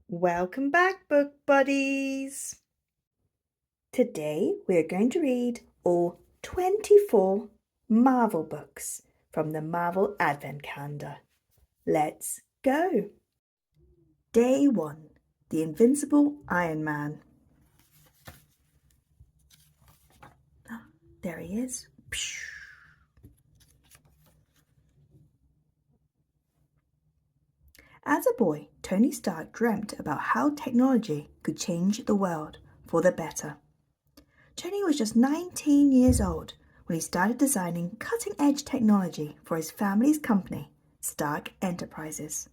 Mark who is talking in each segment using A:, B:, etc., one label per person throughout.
A: Welcome back, book buddies! Today we're going to read all 24 Marvel books from the Marvel Advent Calendar. Let's go! Day 1, The Invincible Iron Man. There he is. As a boy, Tony Stark dreamt about how technology could change the world for the better. Tony was just 19 years old when he started designing cutting-edge technology for his family's company, Stark Enterprises.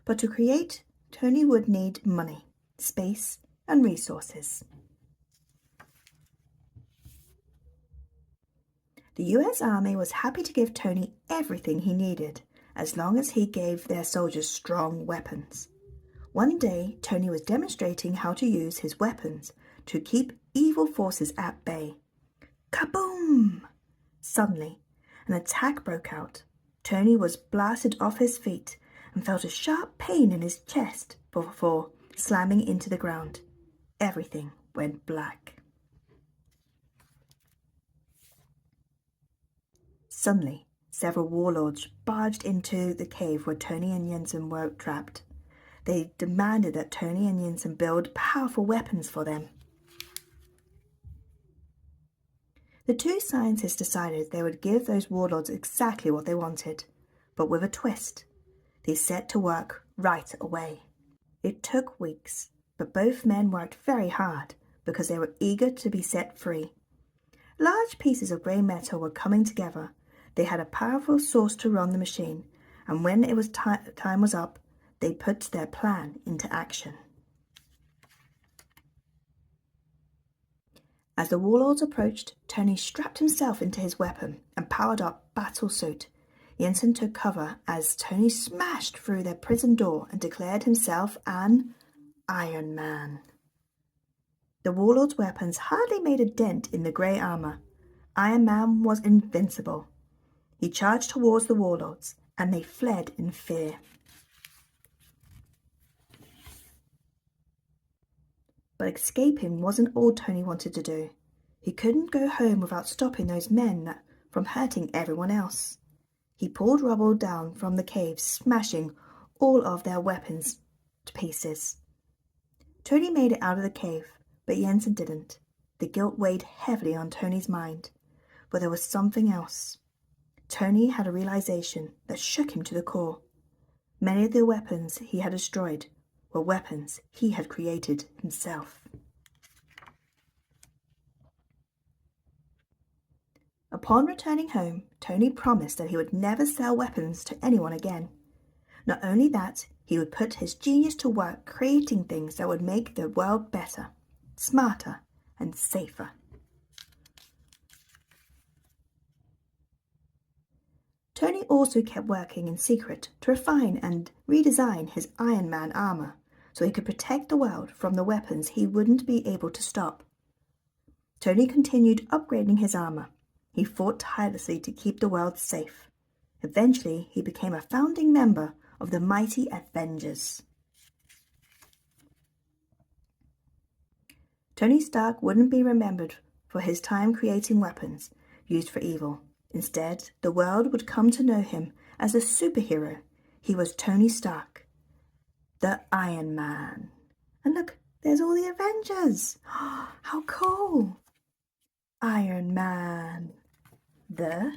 A: But to create, Tony would need money, space, and resources. The US Army was happy to give Tony everything he needed, as long as he gave their soldiers strong weapons. One day, Tony was demonstrating how to use his weapons to keep evil forces at bay. Kaboom! Suddenly, an attack broke out. Tony was blasted off his feet and felt a sharp pain in his chest before slamming into the ground. Everything went black. Suddenly, several warlords barged into the cave where Tony and Jensen were trapped. They demanded that Tony and Jensen build powerful weapons for them. The two scientists decided they would give those warlords exactly what they wanted, but with a twist. They set to work right away. It took weeks, but both men worked very hard because they were eager to be set free. Large pieces of grey metal were coming together. They had a powerful source to run the machine, and when it was time was up, they put their plan into action. As the warlords approached, Tony strapped himself into his weapon and powered up battle suit. Jensen took cover as Tony smashed through their prison door and declared himself an Iron Man. The warlords' weapons hardly made a dent in the grey armour. Iron Man was invincible. He charged towards the warlords, and they fled in fear. But escaping wasn't all Tony wanted to do. He couldn't go home without stopping those men from hurting everyone else. He pulled rubble down from the cave, smashing all of their weapons to pieces. Tony made it out of the cave, but Jensen didn't. The guilt weighed heavily on Tony's mind, but there was something else. Tony had a realization that shook him to the core. Many of the weapons he had destroyed were weapons he had created himself. Upon returning home, Tony promised that he would never sell weapons to anyone again. Not only that, he would put his genius to work creating things that would make the world better, smarter, and safer. Tony also kept working in secret to refine and redesign his Iron Man armor so he could protect the world from the weapons he wouldn't be able to stop. Tony continued upgrading his armor. He fought tirelessly to keep the world safe. Eventually, he became a founding member of the mighty Avengers. Tony Stark wouldn't be remembered for his time creating weapons used for evil. Instead, the world would come to know him as a superhero. He was Tony Stark, the Iron Man. And look, there's all the Avengers. How cool! Iron Man. The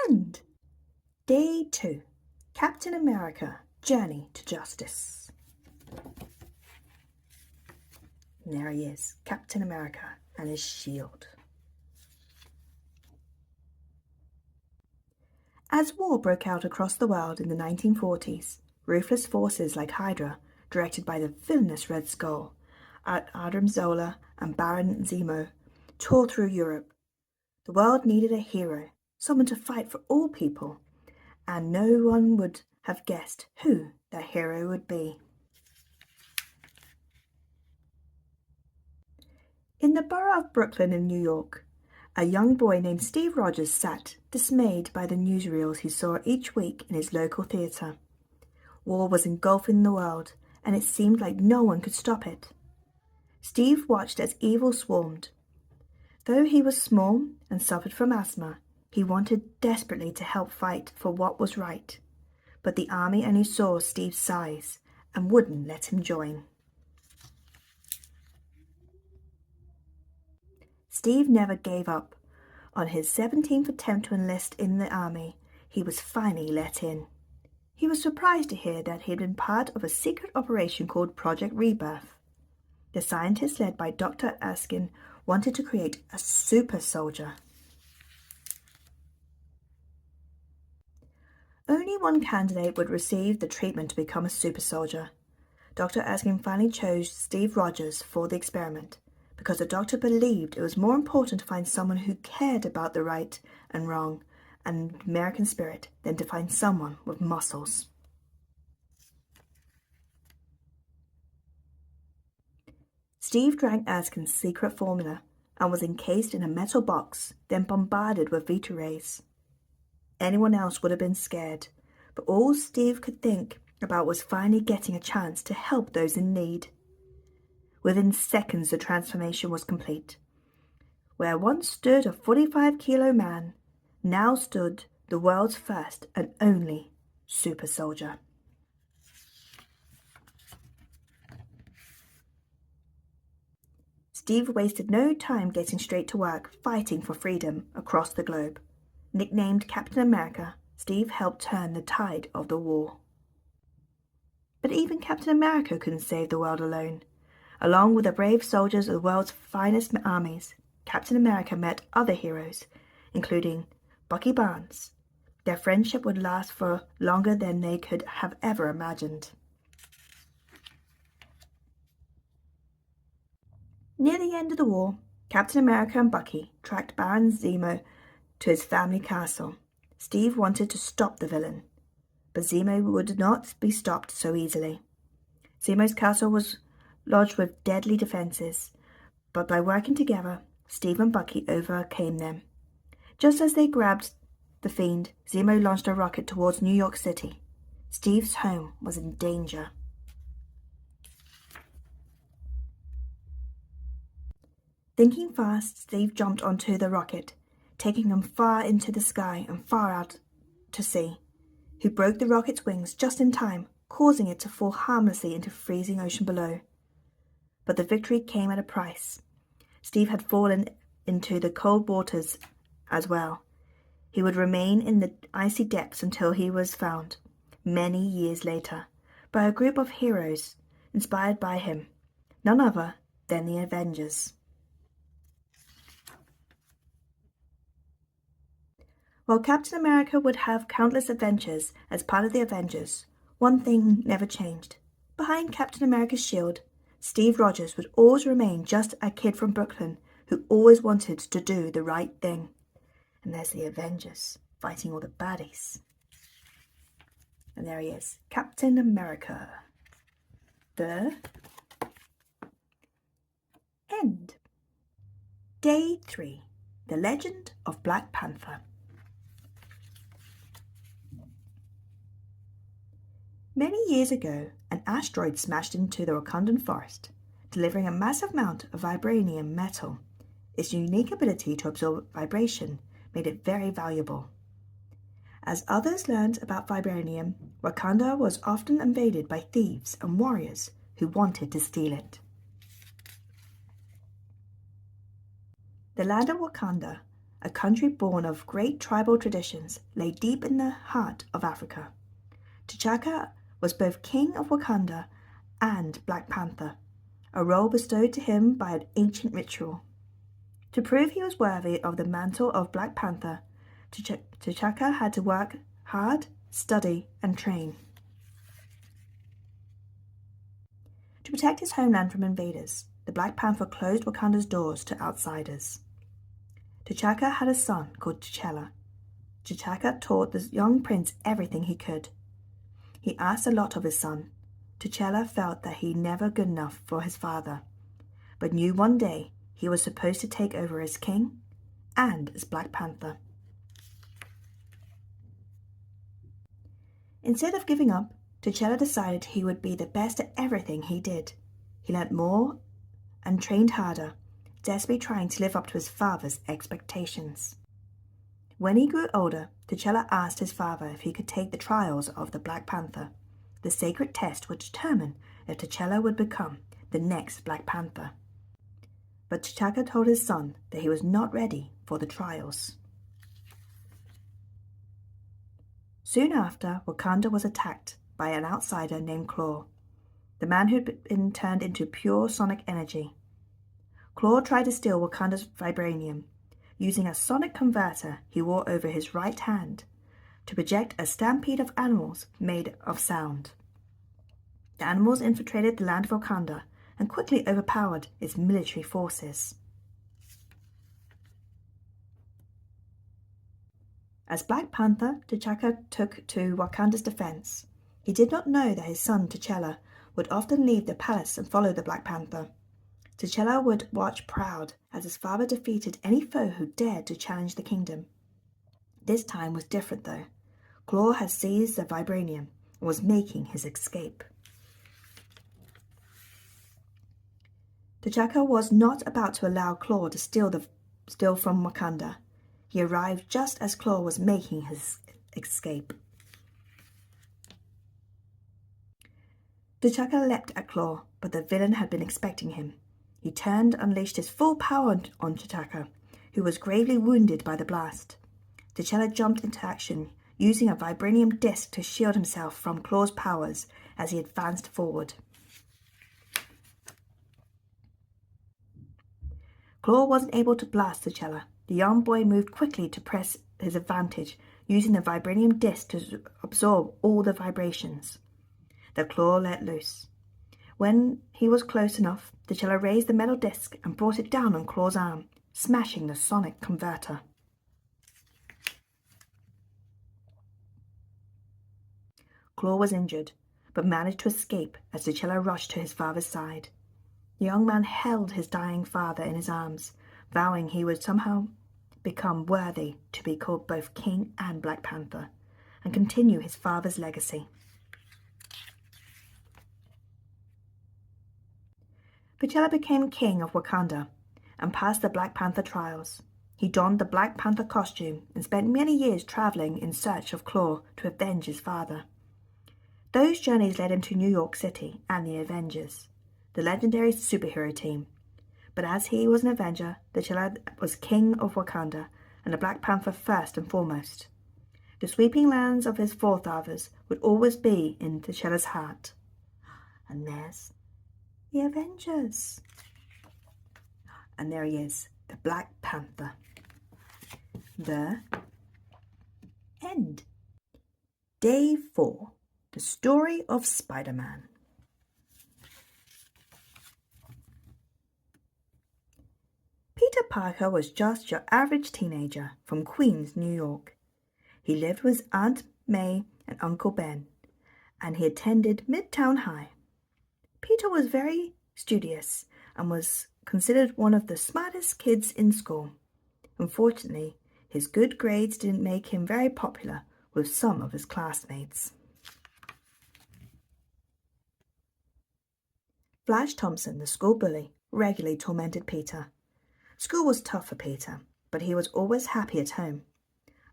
A: end. Day 2. Captain America, Journey to Justice. And there he is, Captain America and his shield. As war broke out across the world in the 1940s, ruthless forces like Hydra, directed by the villainous Red Skull, Adam Zola and Baron Zemo, tore through Europe. The world needed a hero, someone to fight for all people, and no one would have guessed who that hero would be. In the borough of Brooklyn in New York, A young boy named Steve Rogers sat, dismayed by the newsreels he saw each week in his local theatre. War was engulfing the world, and it seemed like no one could stop it. Steve watched as evil swarmed. Though he was small and suffered from asthma, he wanted desperately to help fight for what was right. But the army only saw Steve's size and wouldn't let him join. Steve never gave up. On his 17th attempt to enlist in the army, he was finally let in. He was surprised to hear that he had been part of a secret operation called Project Rebirth. The scientists led by Dr. Erskine wanted to create a super soldier. Only one candidate would receive the treatment to become a super soldier. Dr. Erskine finally chose Steve Rogers for the experiment because the doctor believed it was more important to find someone who cared about the right and wrong and American spirit than to find someone with muscles. Steve drank Erskine's secret formula and was encased in a metal box, then bombarded with Vita rays. Anyone else would have been scared, but all Steve could think about was finally getting a chance to help those in need. Within seconds, the transformation was complete. Where once stood a 45-kilo man, now stood the world's first and only super soldier. Steve wasted no time getting straight to work fighting for freedom across the globe. Nicknamed Captain America, Steve helped turn the tide of the war. But even Captain America couldn't save the world alone. Along with the brave soldiers of the world's finest armies, Captain America met other heroes, including Bucky Barnes. Their friendship would last for longer than they could have ever imagined. Near the end of the war, Captain America and Bucky tracked Baron Zemo to his family castle. Steve wanted to stop the villain, but Zemo would not be stopped so easily. Zemo's castle was lodged with deadly defenses, but by working together, Steve and Bucky overcame them. Just as they grabbed the fiend, Zemo launched a rocket towards New York City. Steve's home was in danger. Thinking fast, Steve jumped onto the rocket, taking them far into the sky and far out to sea. He broke the rocket's wings just in time, causing it to fall harmlessly into the freezing ocean below. But the victory came at a price. Steve had fallen into the cold waters as well. He would remain in the icy depths until he was found, many years later, by a group of heroes inspired by him, none other than the Avengers. While Captain America would have countless adventures as part of the Avengers, one thing never changed. Behind Captain America's shield, Steve Rogers would always remain just a kid from Brooklyn who always wanted to do the right thing. And there's the Avengers fighting all the baddies. And there he is, Captain America. The end. Day 3. The Legend of Black Panther. Many years ago, an asteroid smashed into the Wakandan forest, delivering a massive amount of vibranium metal. Its unique ability to absorb vibration made it very valuable. As others learned about vibranium, Wakanda was often invaded by thieves and warriors who wanted to steal it. The land of Wakanda, a country born of great tribal traditions, lay deep in the heart of Africa. T'Chaka was both King of Wakanda and Black Panther, a role bestowed to him by an ancient ritual. To prove he was worthy of the mantle of Black Panther, T'Chaka had to work hard, study, and train. To protect his homeland from invaders, the Black Panther closed Wakanda's doors to outsiders. T'Chaka had a son called T'Challa. T'Chaka taught the young prince everything he could. He asked a lot of his son. T'Challa felt that he never good enough for his father, but knew one day he was supposed to take over as king and as Black Panther. Instead of giving up, T'Challa decided he would be the best at everything he did. He learned more and trained harder, desperately trying to live up to his father's expectations. When he grew older, T'Challa asked his father if he could take the trials of the Black Panther. The sacred test would determine if T'Challa would become the next Black Panther. But T'Challa told his son that he was not ready for the trials. Soon after, Wakanda was attacked by an outsider named Klaw, the man who'd been turned into pure sonic energy. Klaw tried to steal Wakanda's vibranium, using a sonic converter he wore over his right hand to project a stampede of animals made of sound. The animals infiltrated the land of Wakanda and quickly overpowered its military forces. As Black Panther, T'Challa took to Wakanda's defense. He did not know that his son T'Challa would often leave the palace and follow the Black Panther. T'Challa would watch proud as his father defeated any foe who dared to challenge the kingdom. This time was different though. Klaw had seized the vibranium and was making his escape. T'Challa was not about to allow Klaw to steal from Wakanda. He arrived just as Klaw was making his escape. T'Challa leapt at Klaw, but the villain had been expecting him. He turned and unleashed his full power on T'Challa, who was gravely wounded by the blast. T'Challa jumped into action, using a vibranium disc to shield himself from Klaw's powers as he advanced forward. Klaw wasn't able to blast T'Challa. The young boy moved quickly to press his advantage, using the vibranium disc to absorb all the vibrations. The Klaw let loose. When he was close enough, T'Challa raised the metal disc and brought it down on Klaw's arm, smashing the sonic converter. Klaw was injured, but managed to escape as T'Challa rushed to his father's side. The young man held his dying father in his arms, vowing he would somehow become worthy to be called both King and Black Panther, and continue his father's legacy. T'Challa became king of Wakanda and passed the Black Panther trials. He donned the Black Panther costume and spent many years traveling in search of Klaw to avenge his father. Those journeys led him to New York City and the Avengers, the legendary superhero team. But as he was an Avenger, T'Challa was king of Wakanda and a Black Panther first and foremost. The sweeping lands of his forefathers would always be in T'Challa's heart. And there's the Avengers. And there he is, the Black Panther. The end. Day 4. The story of Spider-Man. Peter Parker was just your average teenager from Queens, New York. He lived with Aunt May and Uncle Ben, and he attended Midtown High. Peter was very studious and was considered one of the smartest kids in school. Unfortunately, his good grades didn't make him very popular with some of his classmates. Flash Thompson, the school bully, regularly tormented Peter. School was tough for Peter, but he was always happy at home.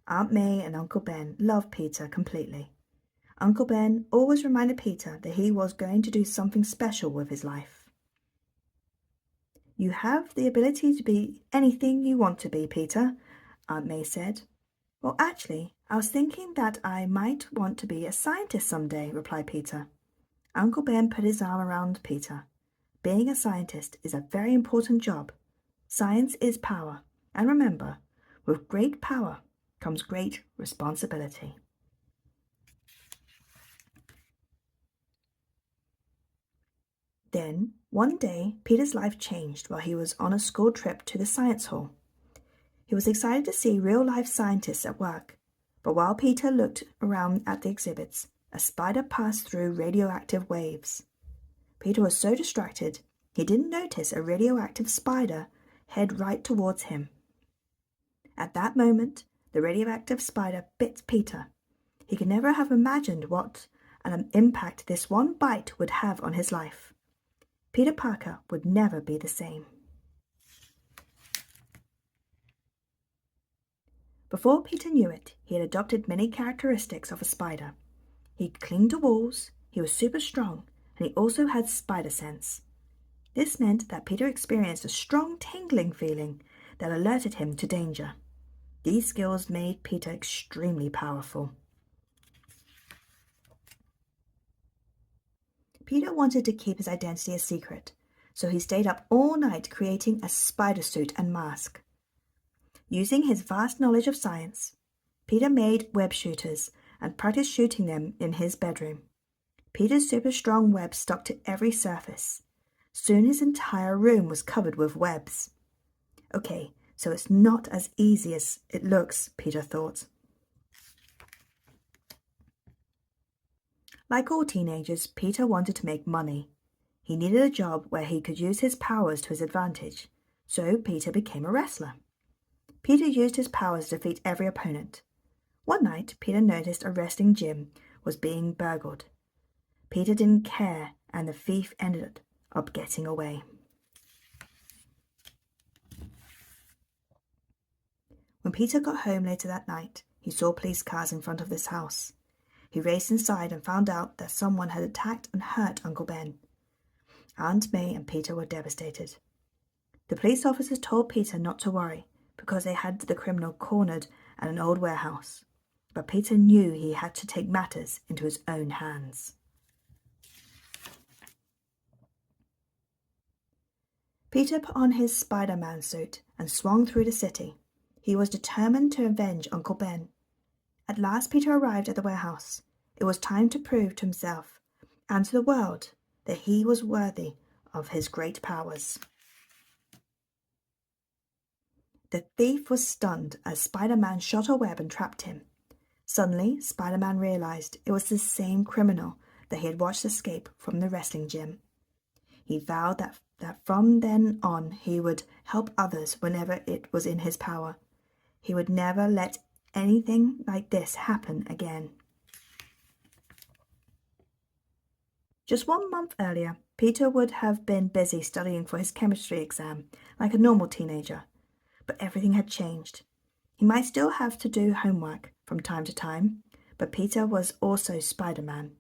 A: Aunt May and Uncle Ben loved Peter completely. Uncle Ben always reminded Peter that he was going to do something special with his life. "You have the ability to be anything you want to be, Peter," Aunt May said. "Well, actually, I was thinking that I might want to be a scientist someday," replied Peter. Uncle Ben put his arm around Peter. "Being a scientist is a very important job. Science is power, and remember, with great power comes great responsibility." Then, one day, Peter's life changed while he was on a school trip to the science hall. He was excited to see real-life scientists at work, but while Peter looked around at the exhibits, a spider passed through radioactive waves. Peter was so distracted, he didn't notice a radioactive spider head right towards him. At that moment, the radioactive spider bit Peter. He could never have imagined what an impact this one bite would have on his life. Peter Parker would never be the same. Before Peter knew it, he had adopted many characteristics of a spider. He could cling to walls, he was super strong, and he also had spider sense. This meant that Peter experienced a strong tingling feeling that alerted him to danger. These skills made Peter extremely powerful. Peter wanted to keep his identity a secret, so he stayed up all night creating a spider suit and mask. Using his vast knowledge of science, Peter made web shooters and practiced shooting them in his bedroom. Peter's super strong web stuck to every surface. Soon his entire room was covered with webs. Okay, so it's not as easy as it looks, Peter thought. Like all teenagers, Peter wanted to make money. He needed a job where he could use his powers to his advantage, so Peter became a wrestler. Peter used his powers to defeat every opponent. One night, Peter noticed a wrestling gym was being burgled. Peter didn't care, and the thief ended up getting away. When Peter got home later that night, he saw police cars in front of this house. He raced inside and found out that someone had attacked and hurt Uncle Ben. Aunt May and Peter were devastated. The police officers told Peter not to worry, because they had the criminal cornered at an old warehouse. But Peter knew he had to take matters into his own hands. Peter put on his Spider-Man suit and swung through the city. He was determined to avenge Uncle Ben. At last Peter arrived at the warehouse. It was time to prove to himself and to the world that he was worthy of his great powers. The thief was stunned as Spider-Man shot a web and trapped him. Suddenly, Spider-Man realized it was the same criminal that he had watched escape from the wrestling gym. He vowed that from then on he would help others whenever it was in his power. He would never let anything like this happen again. Just 1 month earlier, Peter would have been busy studying for his chemistry exam like a normal teenager. But everything had changed. He might still have to do homework from time to time, but Peter was also Spider-Man.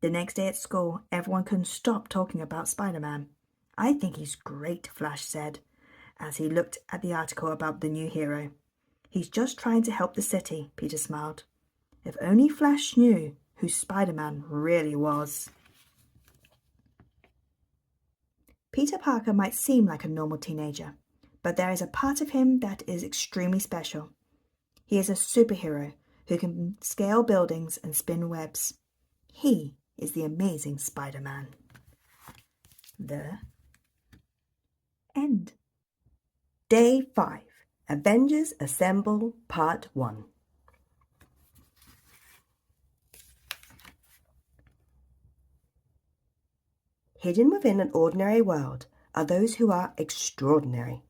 A: The next day at school, everyone couldn't stop talking about Spider-Man. "I think he's great," Flash said, as he looked at the article about the new hero. "He's just trying to help the city," Peter smiled. If only Flash knew who Spider-Man really was. Peter Parker might seem like a normal teenager, but there is a part of him that is extremely special. He is a superhero who can scale buildings and spin webs. He is the amazing Spider-Man. The end. Day 5. Avengers Assemble Part 1. Hidden within an ordinary world are those who are extraordinary.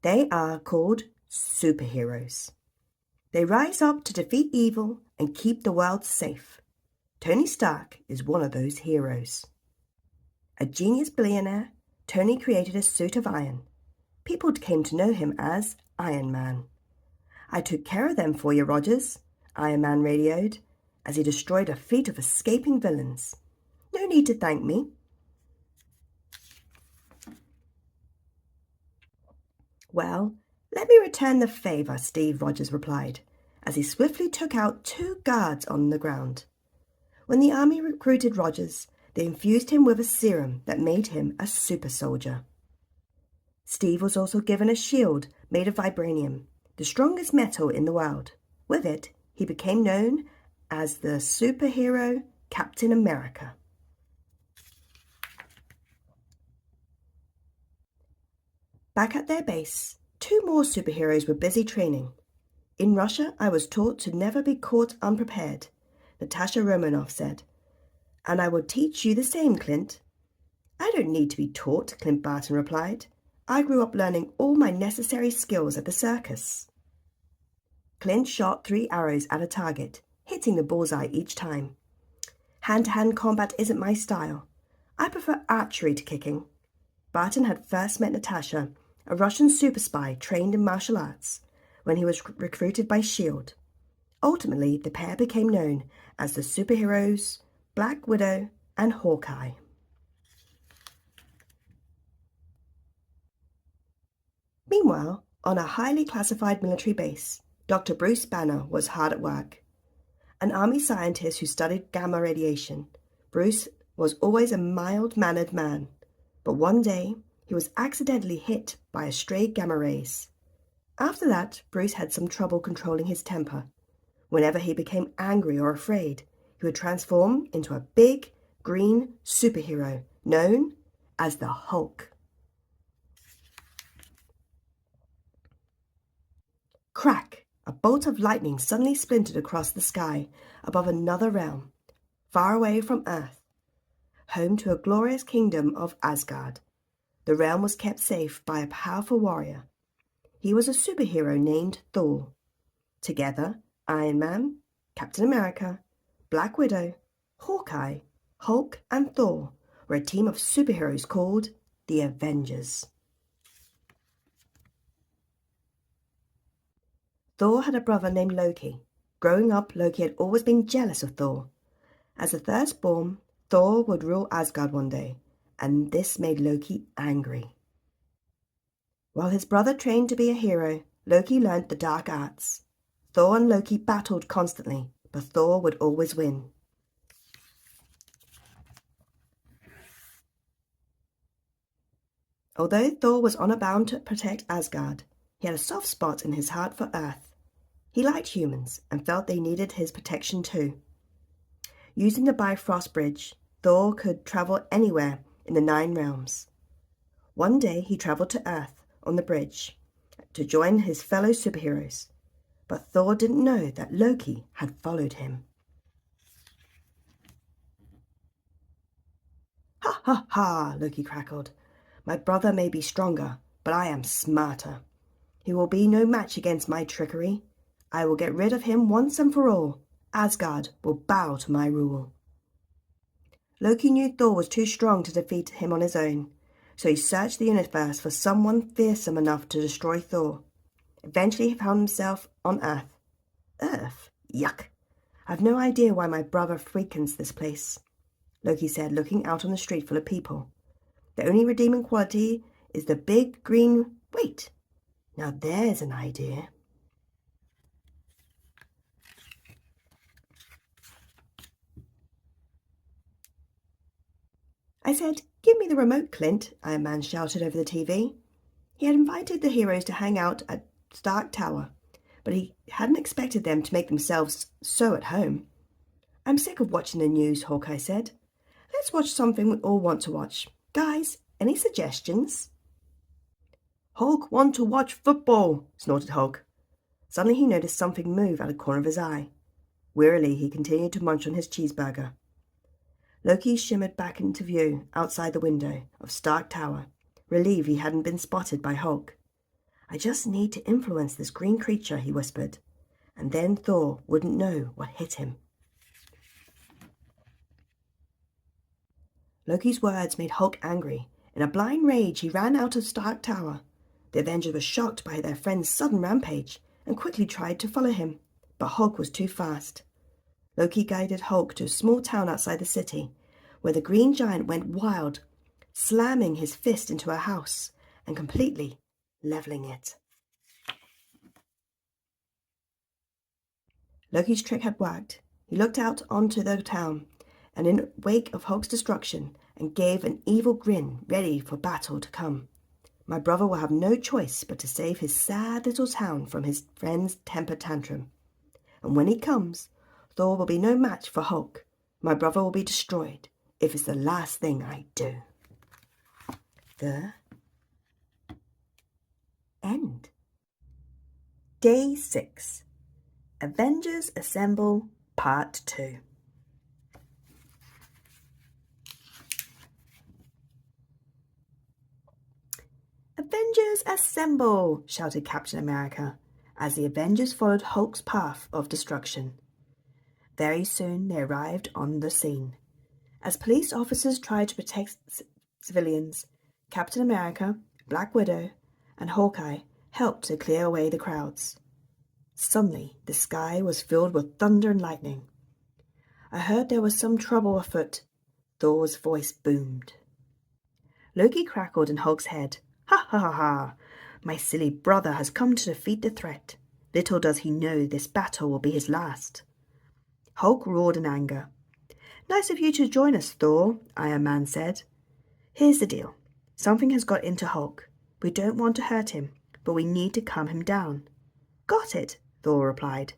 A: They are called superheroes. They rise up to defeat evil and keep the world safe. Tony Stark is one of those heroes. A genius billionaire, Tony created a suit of iron. People came to know him as Iron Man. "I took care of them for you, Rogers," Iron Man radioed, as he destroyed a fleet of escaping villains. "No need to thank me." "Well, let me return the favor," Steve Rogers replied, as he swiftly took out 2 guards on the ground. When the army recruited Rogers, they infused him with a serum that made him a super soldier. Steve was also given a shield made of vibranium, the strongest metal in the world. With it, he became known as the superhero Captain America. Back at their base, 2 more superheroes were busy training. "In Russia, I was taught to never be caught unprepared," Natasha Romanoff said. "And I will teach you the same, Clint." "I don't need to be taught," Clint Barton replied. "I grew up learning all my necessary skills at the circus."
B: Clint shot 3 arrows at a target, hitting the bullseye each time. Hand-to-hand combat isn't my style. I prefer archery to kicking. Barton had first met Natasha, a Russian super spy trained in martial arts, when he was recruited by S.H.I.E.L.D. Ultimately, the pair became known as the superheroes Black Widow and Hawkeye. Meanwhile, on a highly classified military base, Dr. Bruce Banner was hard at work. An army scientist who studied gamma radiation, Bruce was always a mild-mannered man, but one day he was accidentally hit by a stray gamma rays. After that, Bruce had some trouble controlling his temper. Whenever he became angry or afraid, he would transform into a big, green superhero known as the Hulk. Crack! A bolt of lightning suddenly splintered across the sky above another realm, far away from Earth, home to a glorious kingdom of Asgard. The realm was kept safe by a powerful warrior. He was a superhero named Thor. Together, Iron Man, Captain America, Black Widow, Hawkeye, Hulk, and Thor were a team of superheroes called the Avengers. Thor had a brother named Loki. Growing up, Loki had always been jealous of Thor. As the firstborn, Thor would rule Asgard one day, and this made Loki angry. While his brother trained to be a hero, Loki learned the dark arts. Thor and Loki battled constantly, but Thor would always win. Although Thor was honor bound to protect Asgard, he had a soft spot in his heart for Earth. He liked humans and felt they needed his protection too. Using the Bifrost Bridge, Thor could travel anywhere in the 9 realms. One day he traveled to Earth on the bridge to join his fellow superheroes, but Thor didn't know that Loki had followed him. "Ha ha ha," Loki crackled. "My brother may be stronger, but I am smarter. He will be no match against my trickery. I will get rid of him once and for all. Asgard will bow to my rule." Loki knew Thor was too strong to defeat him on his own, so he searched the universe for someone fearsome enough to destroy Thor. Eventually he found himself on Earth. Earth? Yuck! I've no idea why my brother frequents this place, Loki said, looking out on the street full of people. The only redeeming quality is the big green... Wait! Now there's an idea. I said, "Give me the remote, Clint," Iron Man shouted over the TV. He had invited the heroes to hang out at Stark Tower, but he hadn't expected them to make themselves so at home. "I'm sick of watching the news," Hawkeye said. "Let's watch something we all want to watch. Guys, any suggestions?" "Hulk want to watch football," snorted Hulk. Suddenly he noticed something move out of the corner of his eye. Wearily he continued to munch on his cheeseburger. Loki shimmered back into view outside the window of Stark Tower, relieved he hadn't been spotted by Hulk. "I just need to influence this green creature," he whispered, "and then Thor wouldn't know what hit him." Loki's words made Hulk angry. In a blind rage, he ran out of Stark Tower. The Avengers were shocked by their friend's sudden rampage and quickly tried to follow him, but Hulk was too fast. Loki guided Hulk to a small town outside the city, where the green giant went wild, slamming his fist into a house and completely leveling it. Loki's trick had worked. He looked out onto the town, and in the wake of Hulk's destruction, and gave an evil grin, ready for battle to come. "My brother will have no choice but to save his sad little town from his friend's temper tantrum. And when he comes, Thor will be no match for Hulk. My brother will be destroyed if it's the last thing I do." The end. Day 6. Avengers Assemble Part 2. "Avengers Assemble!" shouted Captain America,
A: as the Avengers followed Hulk's path of destruction. Very soon they arrived on the scene. As police officers tried to protect civilians, Captain America, Black Widow, and Hawkeye helped to clear away the crowds. Suddenly, the sky was filled with thunder and lightning. I heard there was some trouble afoot. Thor's voice boomed. Loki crackled in Hulk's head. Ha ha ha ha! My silly brother has come to defeat the threat. Little does he know this battle will be his last. Hulk roared in anger. Nice of you to join us, Thor, Iron Man said. Here's the deal. Something has got into Hulk. We don't want to hurt him, but we need to calm him down. Got it, Thor replied.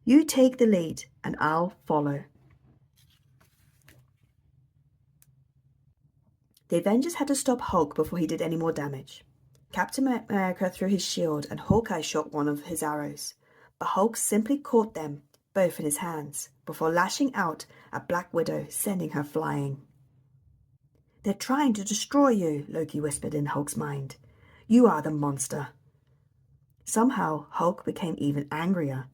A: You take the lead, and I'll follow. The Avengers had to stop Hulk before he did any more damage. Captain America threw his shield, and Hawkeye shot one of his arrows, but Hulk simply caught them both in his hands before lashing out at Black Widow, sending her flying. They're trying to destroy you, Loki whispered in Hulk's mind. You are the monster. Somehow, Hulk became even angrier.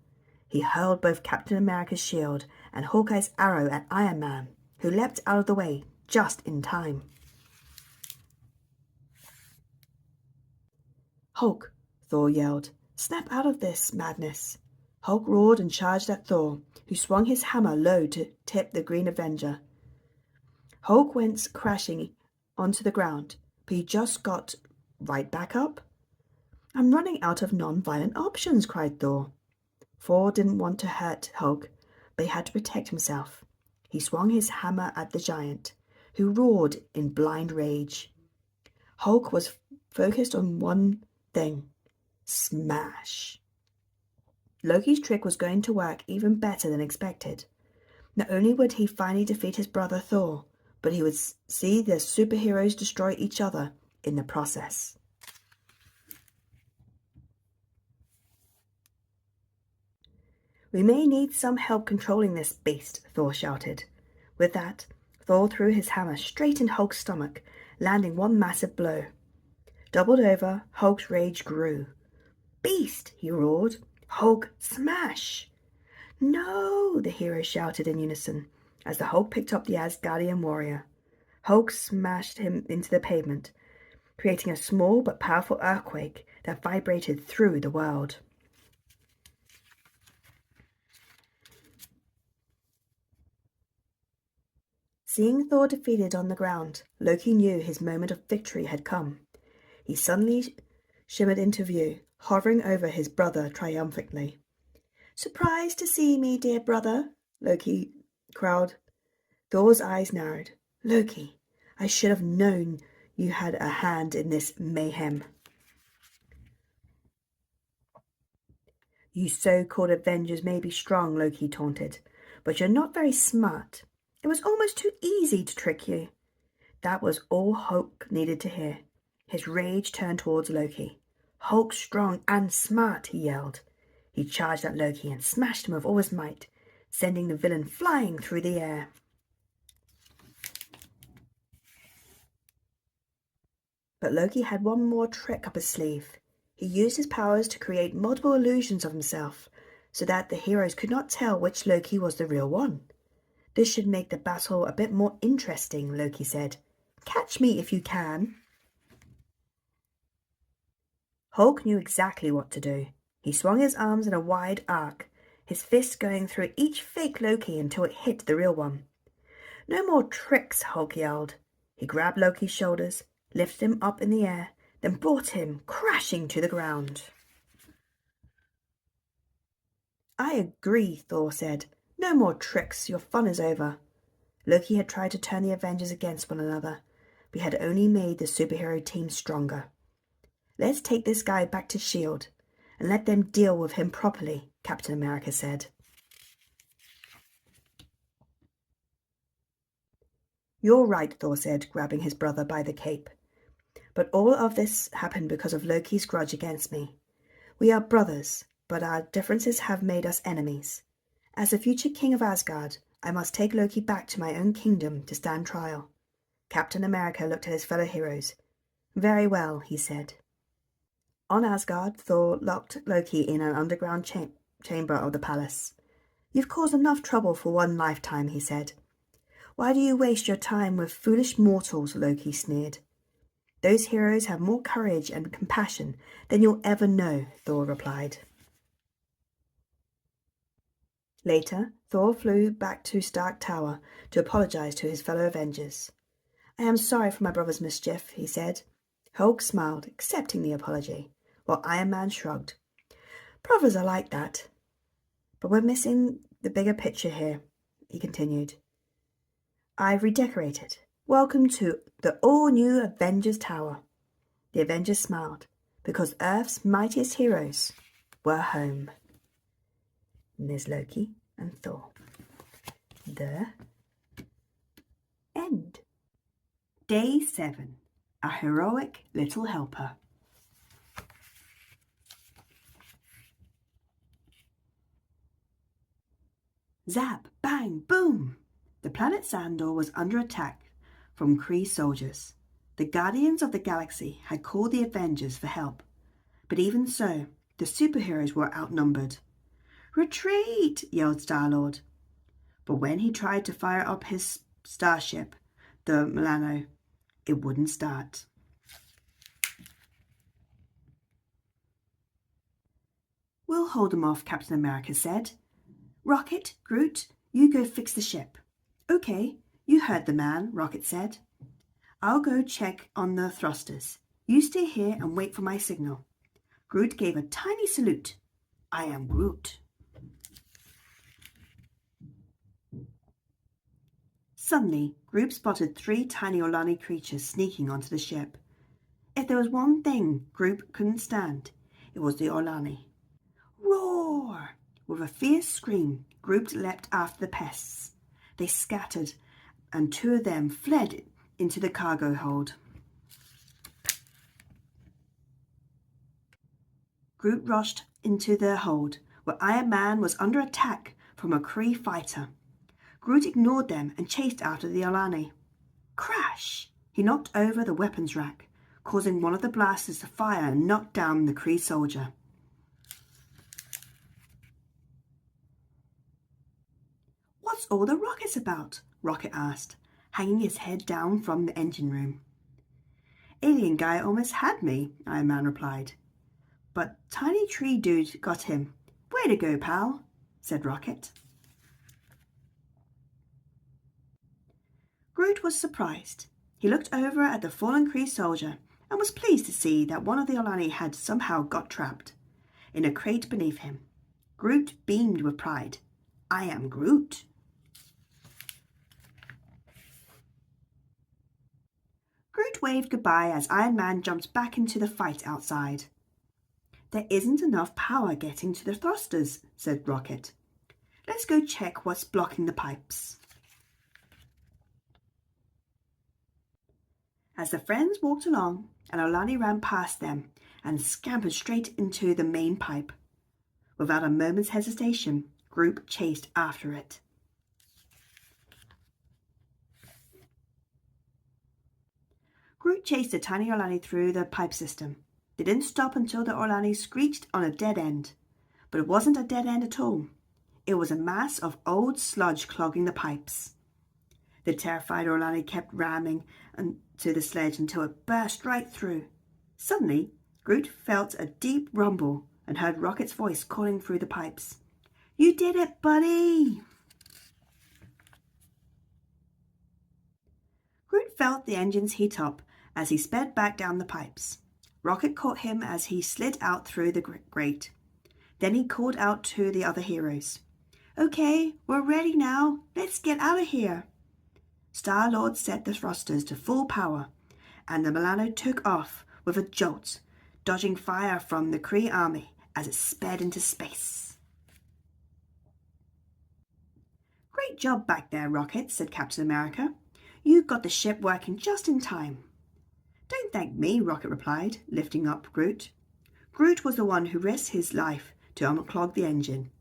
A: He hurled both Captain America's shield and Hawkeye's arrow at Iron Man, who leapt out of the way just in time. Hulk, Thor yelled, snap out of this madness. Hulk roared and charged at Thor, who swung his hammer low to tip the Green Avenger. Hulk went crashing onto the ground, but he just got right back up. I'm running out of non-violent options, cried Thor. Thor didn't want to hurt Hulk, but he had to protect himself. He swung his hammer at the giant, who roared in blind rage. Hulk was focused on one thing: smash. Loki's trick was going to work even better than expected. Not only would he finally defeat his brother Thor, but he would see the superheroes destroy each other in the process. We may need some help controlling this beast, Thor shouted. With that, Thor threw his hammer straight in Hulk's stomach, landing one massive blow. Doubled over, Hulk's rage grew. Beast, he roared. Hulk, smash! No, the heroes shouted in unison, as the Hulk picked up the Asgardian warrior. Hulk smashed him into the pavement, creating a small but powerful earthquake that vibrated through the world. Seeing Thor defeated on the ground, Loki knew his moment of victory had come. He suddenly shimmered into view, hovering over his brother triumphantly. Surprised to see me, dear brother, Loki growled. Thor's eyes narrowed. Loki, I should have known you had a hand in this mayhem. You so-called Avengers may be strong, Loki taunted, but you're not very smart. It was almost too easy to trick you. That was all Hulk needed to hear. His rage turned towards Loki. Hulk strong and smart, he yelled. He charged at Loki and smashed him with all his might, sending the villain flying through the air. But Loki had one more trick up his sleeve. He used his powers to create multiple illusions of himself, so that the heroes could not tell which Loki was the real one. This should make the battle a bit more interesting, Loki said. Catch me if you can. Hulk knew exactly what to do. He swung his arms in a wide arc, his fists going through each fake Loki until it hit the real one. No more tricks, Hulk yelled. He grabbed Loki's shoulders, lifted him up in the air, then brought him crashing to the ground. I agree, Thor said. No more tricks, your fun is over. Loki had tried to turn the Avengers against one another, but he had only made the superhero team stronger. Let's take this guy back to S.H.I.E.L.D. and let them deal with him properly, Captain America said. You're right, Thor said, grabbing his brother by the cape. But all of this happened because of Loki's grudge against me. We are brothers, but our differences have made us enemies. As the future king of Asgard, I must take Loki back to my own kingdom to stand trial. Captain America looked at his fellow heroes. Very well, he said. On Asgard, Thor locked Loki in an underground chamber of the palace. "You've caused enough trouble for one lifetime," he said. "Why do you waste your time with foolish mortals?" Loki sneered. "Those heroes have more courage and compassion than you'll ever know," Thor replied. Later, Thor flew back to Stark Tower to apologize to his fellow Avengers. "I am sorry for my brother's mischief," he said. Hulk smiled, accepting the apology, while Iron Man shrugged. "Brothers are like that. But we're missing the bigger picture here," he continued. "I've redecorated. Welcome to the all-new Avengers Tower." The Avengers smiled, because Earth's mightiest heroes were home. And there's Loki and Thor. The end. Day 7. A heroic little helper. Zap, bang, boom! The planet Sandor was under attack from Kree soldiers. The Guardians of the Galaxy had called the Avengers for help, but even so, the superheroes were outnumbered. "Retreat!" yelled Star-Lord. But when he tried to fire up his starship, the Milano, it wouldn't start. "We'll hold them off," Captain America said. "Rocket, Groot, you go fix the ship." "Okay, you heard the man," Rocket said. "I'll go check on the thrusters. You stay here and wait for my signal." Groot gave a tiny salute. "I am Groot." Suddenly, Groot spotted 3 tiny Olani creatures sneaking onto the ship. If there was one thing Groot couldn't stand, it was the Olani. Roar! With a fierce scream, Groot leapt after the pests. They scattered, and 2 of them fled into the cargo hold. Groot rushed into the hold, where Iron Man was under attack from a Kree fighter. Groot ignored them and chased after the Olani. Crash! He knocked over the weapons rack, causing one of the blasters to fire and knock down the Kree soldier. "What's all the rockets about?" Rocket asked, hanging his head down from the engine room. "Alien guy almost had me," Iron Man replied. "But tiny tree dude got him. Way to go, pal," said Rocket. Groot was surprised. He looked over at the fallen Kree soldier and was pleased to see that one of the Olani had somehow got trapped in a crate beneath him. Groot beamed with pride. "I am Groot." Groot waved goodbye as Iron Man jumped back into the fight outside. "There isn't enough power getting to the thrusters," said Rocket. "Let's go check what's blocking the pipes." As the friends walked along, an Olani ran past them and scampered straight into the main pipe. Without a moment's hesitation, Groot chased after it. Groot chased the tiny Olani through the pipe system. They didn't stop until the Olani screeched on a dead end. But it wasn't a dead end at all. It was a mass of old sludge clogging the pipes. The terrified Olani kept ramming into the sledge until it burst right through. Suddenly, Groot felt a deep rumble and heard Rocket's voice calling through the pipes. "You did it, buddy!" Groot felt the engines heat up as he sped back down the pipes. Rocket caught him as he slid out through the grate. Then he called out to the other heroes. "Okay, we're ready now. Let's get out of here." Star-Lord set the thrusters to full power, and the Milano took off with a jolt, dodging fire from the Kree army as it sped into space. "Great job back there, Rocket," said Captain America. "You got the ship working just in time." "Don't thank me," Rocket replied, lifting up Groot. "Groot was the one who risked his life to unclog the engine.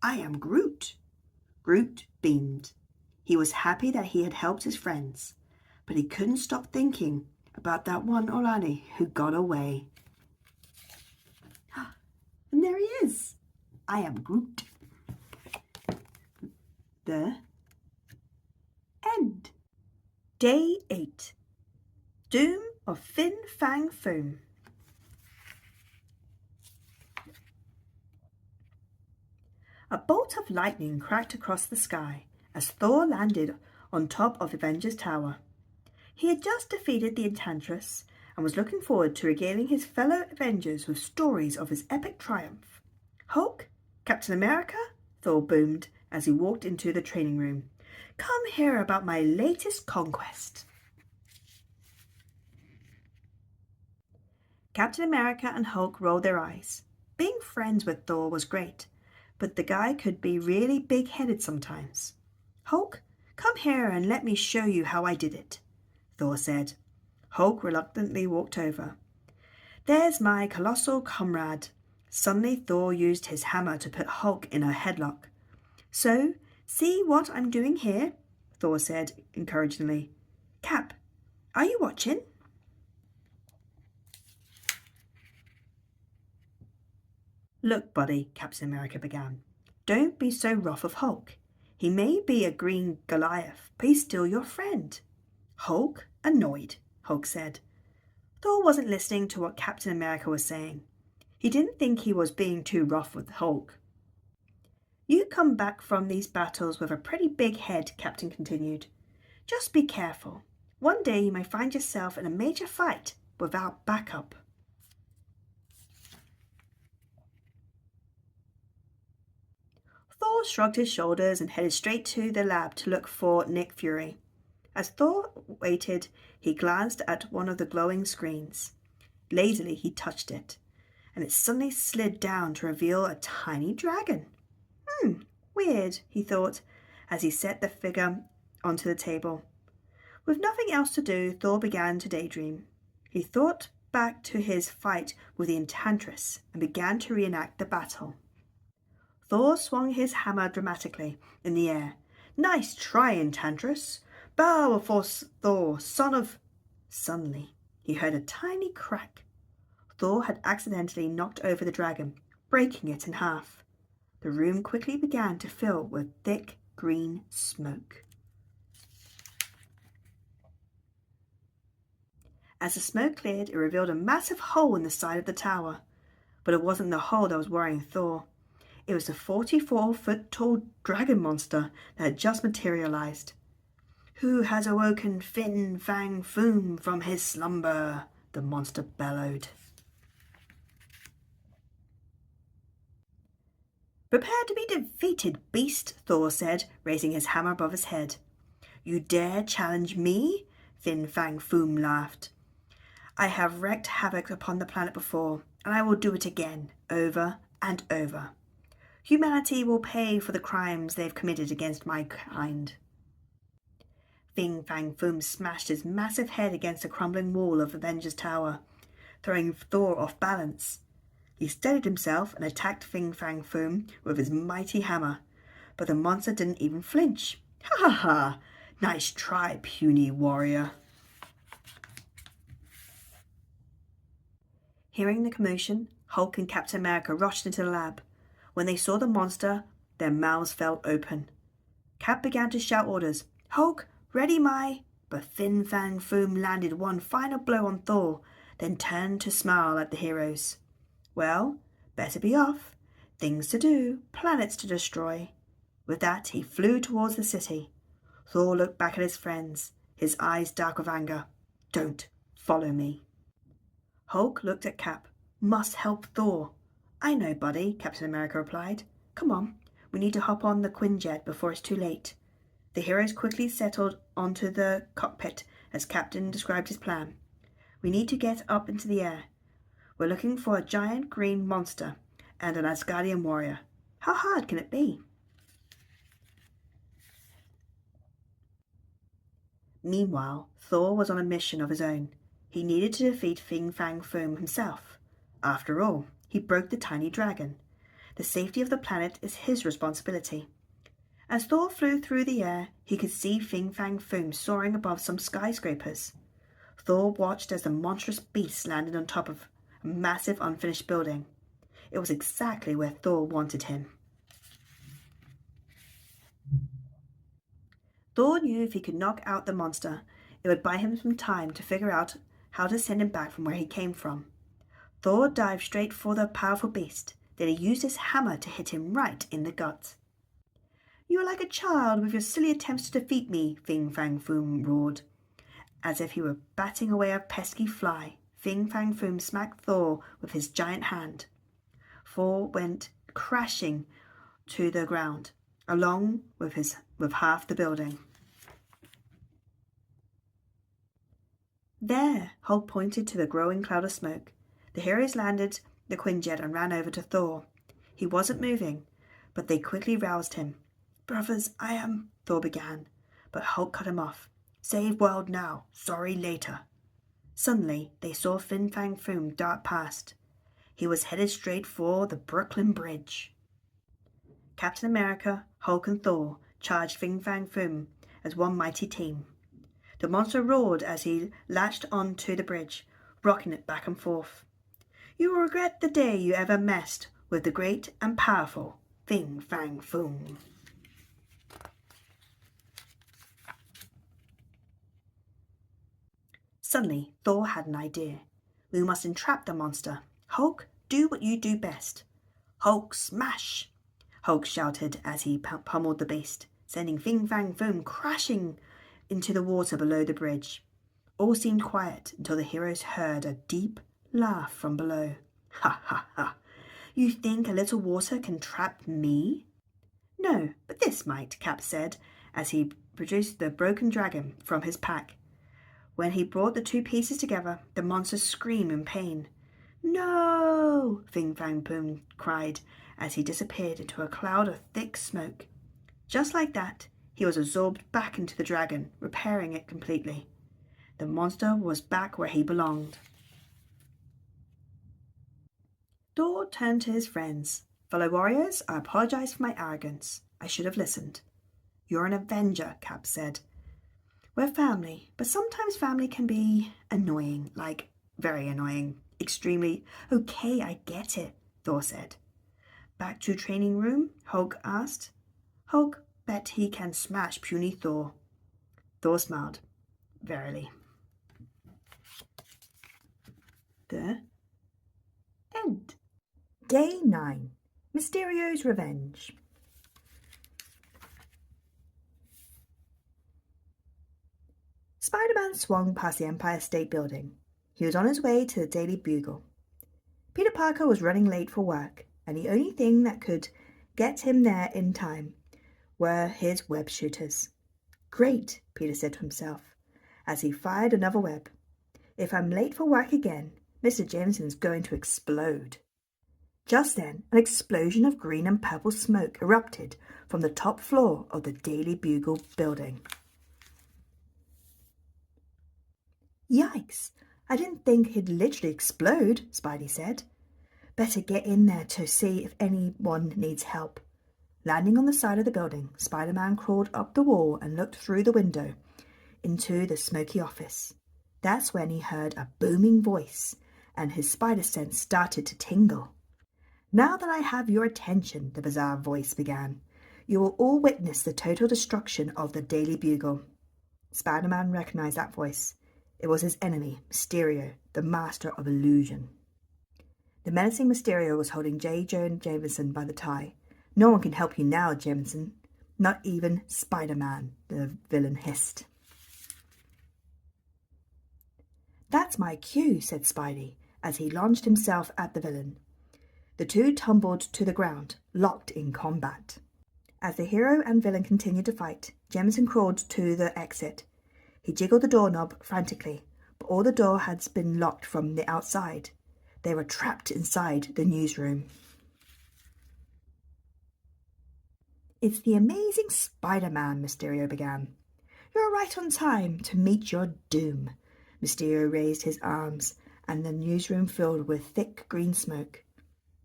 A: I am Groot." Groot beamed. He was happy that he had helped his friends, but he couldn't stop thinking about that one Olani who got away.
B: And there he is. I am Groot. The end.
A: Day 8. Doom of Fang Foom. A bolt of lightning cracked across the sky as Thor landed on top of Avengers Tower. He had just defeated the Enchantress and was looking forward to regaling his fellow Avengers with stories of his epic triumph. Hulk? Captain America? Thor boomed as he walked into the training room. Come hear about my latest conquest. Captain America and Hulk rolled their eyes. Being friends with Thor was great, but the guy could be really big-headed sometimes. Hulk, come here and let me show you how I did it, Thor said. Hulk reluctantly walked over. There's my colossal comrade. Suddenly Thor used his hammer to put Hulk in a headlock. So, see what I'm doing here? Thor said encouragingly. Cap, are you watching? Look, buddy, Captain America began. Don't be so rough of Hulk. He may be a green Goliath, but he's still your friend. Hulk? Annoyed, Hulk said. Thor wasn't listening to what Captain America was saying. He didn't think he was being too rough with Hulk. You come back from these battles with a pretty big head, Captain continued. Just be careful. One day you may find yourself in a major fight without backup. Thor shrugged his shoulders and headed straight to the lab to look for Nick Fury. As Thor waited, he glanced at one of the glowing screens. Lazily he touched it, and it suddenly slid down to reveal a tiny dragon. Weird, he thought, as he set the figure onto the table. With nothing else to do, Thor began to daydream. He thought back to his fight with the Enchantress and began to reenact the battle. Thor swung his hammer dramatically in the air. Nice try, Enchantress! Bow before Thor, son of... Suddenly, he heard a tiny crack. Thor had accidentally knocked over the dragon, breaking it in half. The room quickly began to fill with thick green smoke. As the smoke cleared, it revealed a massive hole in the side of the tower. But it wasn't the hole that was worrying Thor. It was the 44-foot-tall dragon monster that had just materialized. Who has awoken Fang Foom from his slumber? The monster bellowed. Prepare to be defeated, beast, Thor said, raising his hammer above his head. You dare challenge me? Fang Foom laughed. I have wreaked havoc upon the planet before, and I will do it again, over and over. Humanity will pay for the crimes they've committed against my kind. Fang Foom smashed his massive head against the crumbling wall of Avengers Tower, throwing Thor off balance. He steadied himself and attacked Fang Foom with his mighty hammer, but the monster didn't even flinch. Ha ha ha! Nice try, puny warrior. Hearing the commotion, Hulk and Captain America rushed into the lab. When they saw the monster, their mouths fell open. Cap began to shout orders. Hulk, ready my... But Fang Foom landed one final blow on Thor, then turned to smile at the heroes. Well, better be off. Things to do, planets to destroy. With that, he flew towards the city. Thor looked back at his friends, his eyes dark with anger. Don't follow me. Hulk looked at Cap. Must help Thor. I know, buddy, Captain America replied. Come on, we need to hop on the Quinjet before it's too late. The heroes quickly settled onto the cockpit as Captain described his plan. We need to get up into the air. We're looking for a giant green monster and an Asgardian warrior. How hard can it be? Meanwhile, Thor was on a mission of his own. He needed to defeat Fang Foom himself. After all, he broke the tiny dragon. The safety of the planet is his responsibility. As Thor flew through the air, he could see Fang Foom soaring above some skyscrapers. Thor watched as the monstrous beast landed on top of a massive unfinished building. It was exactly where Thor wanted him. Thor knew if he could knock out the monster, it would buy him some time to figure out how to send him back from where he came from. Thor dived straight for the powerful beast. Then he used his hammer to hit him right in the gut. "You are like a child with your silly attempts to defeat me," Fing Fang Foom roared. As if he were batting away a pesky fly, Fing Fang Foom smacked Thor with his giant hand. Thor went crashing to the ground, along with half the building. "There!" Hulk pointed to the growing cloud of smoke. The heroes landed the Quinjet and ran over to Thor. He wasn't moving, but they quickly roused him. "Brothers, Thor began, but Hulk cut him off. "Save world now, sorry later." Suddenly, they saw Fin Fang Foom dart past. He was headed straight for the Brooklyn Bridge. Captain America, Hulk, and Thor charged Fin Fang Foom as one mighty team. The monster roared as he latched onto the bridge, rocking it back and forth. "You will regret the day you ever messed with the great and powerful Fin Fang Foom." Suddenly, Thor had an idea. "We must entrap the monster. Hulk, do what you do best." "Hulk smash!" Hulk shouted as he pummeled the beast, sending Fin Fang Foom crashing into the water below the bridge. All seemed quiet until the heroes heard a deep laugh from below. "Ha ha ha! You think a little water can trap me?" "No, but this might," Cap said as he produced the broken dragon from his pack. When he brought the two pieces together, the monster screamed in pain. "No!" Fin Fang Foom cried as he disappeared into a cloud of thick smoke. Just like that, he was absorbed back into the dragon, repairing it completely. The monster was back where he belonged. Thor turned to his friends. "Fellow warriors, I apologize for my arrogance. I should have listened." "You're an Avenger," Cap said. "We're family, but sometimes family can be annoying, like very annoying, extremely." "Okay, I get it," Thor said. "Back to training room?" Hulk asked. "Hulk bet he can smash puny Thor." Thor smiled. "Verily." The end. Day 9. Mysterio's Revenge. Spider-Man swung past the Empire State Building. He was on his way to the Daily Bugle. Peter Parker was running late for work, and the only thing that could get him there in time were his web shooters. "Great," Peter said to himself, as he fired another web. "If I'm late for work again, Mr. Jameson's going to explode." Just then, an explosion of green and purple smoke erupted from the top floor of the Daily Bugle building. "Yikes, I didn't think he'd literally explode," Spidey said. "Better get in there to see if anyone needs help." Landing on the side of the building, Spider-Man crawled up the wall and looked through the window into the smoky office. That's when he heard a booming voice, and his spider sense started to tingle. "Now that I have your attention," the bizarre voice began, "you will all witness the total destruction of the Daily Bugle." Spider-Man recognized that voice. It was his enemy, Mysterio, the master of illusion. The menacing Mysterio was holding J. Jonah Jameson by the tie. "No one can help you now, Jameson. Not even Spider-Man," the villain hissed. "That's my cue," said Spidey, as he launched himself at the villain. The two tumbled to the ground, locked in combat. As the hero and villain continued to fight, Jameson crawled to the exit. He jiggled the doorknob frantically, but all the door had been locked from the outside. They were trapped inside the newsroom. "It's the amazing Spider-Man," Mysterio began. "You're right on time to meet your doom." Mysterio raised his arms, and the newsroom filled with thick green smoke.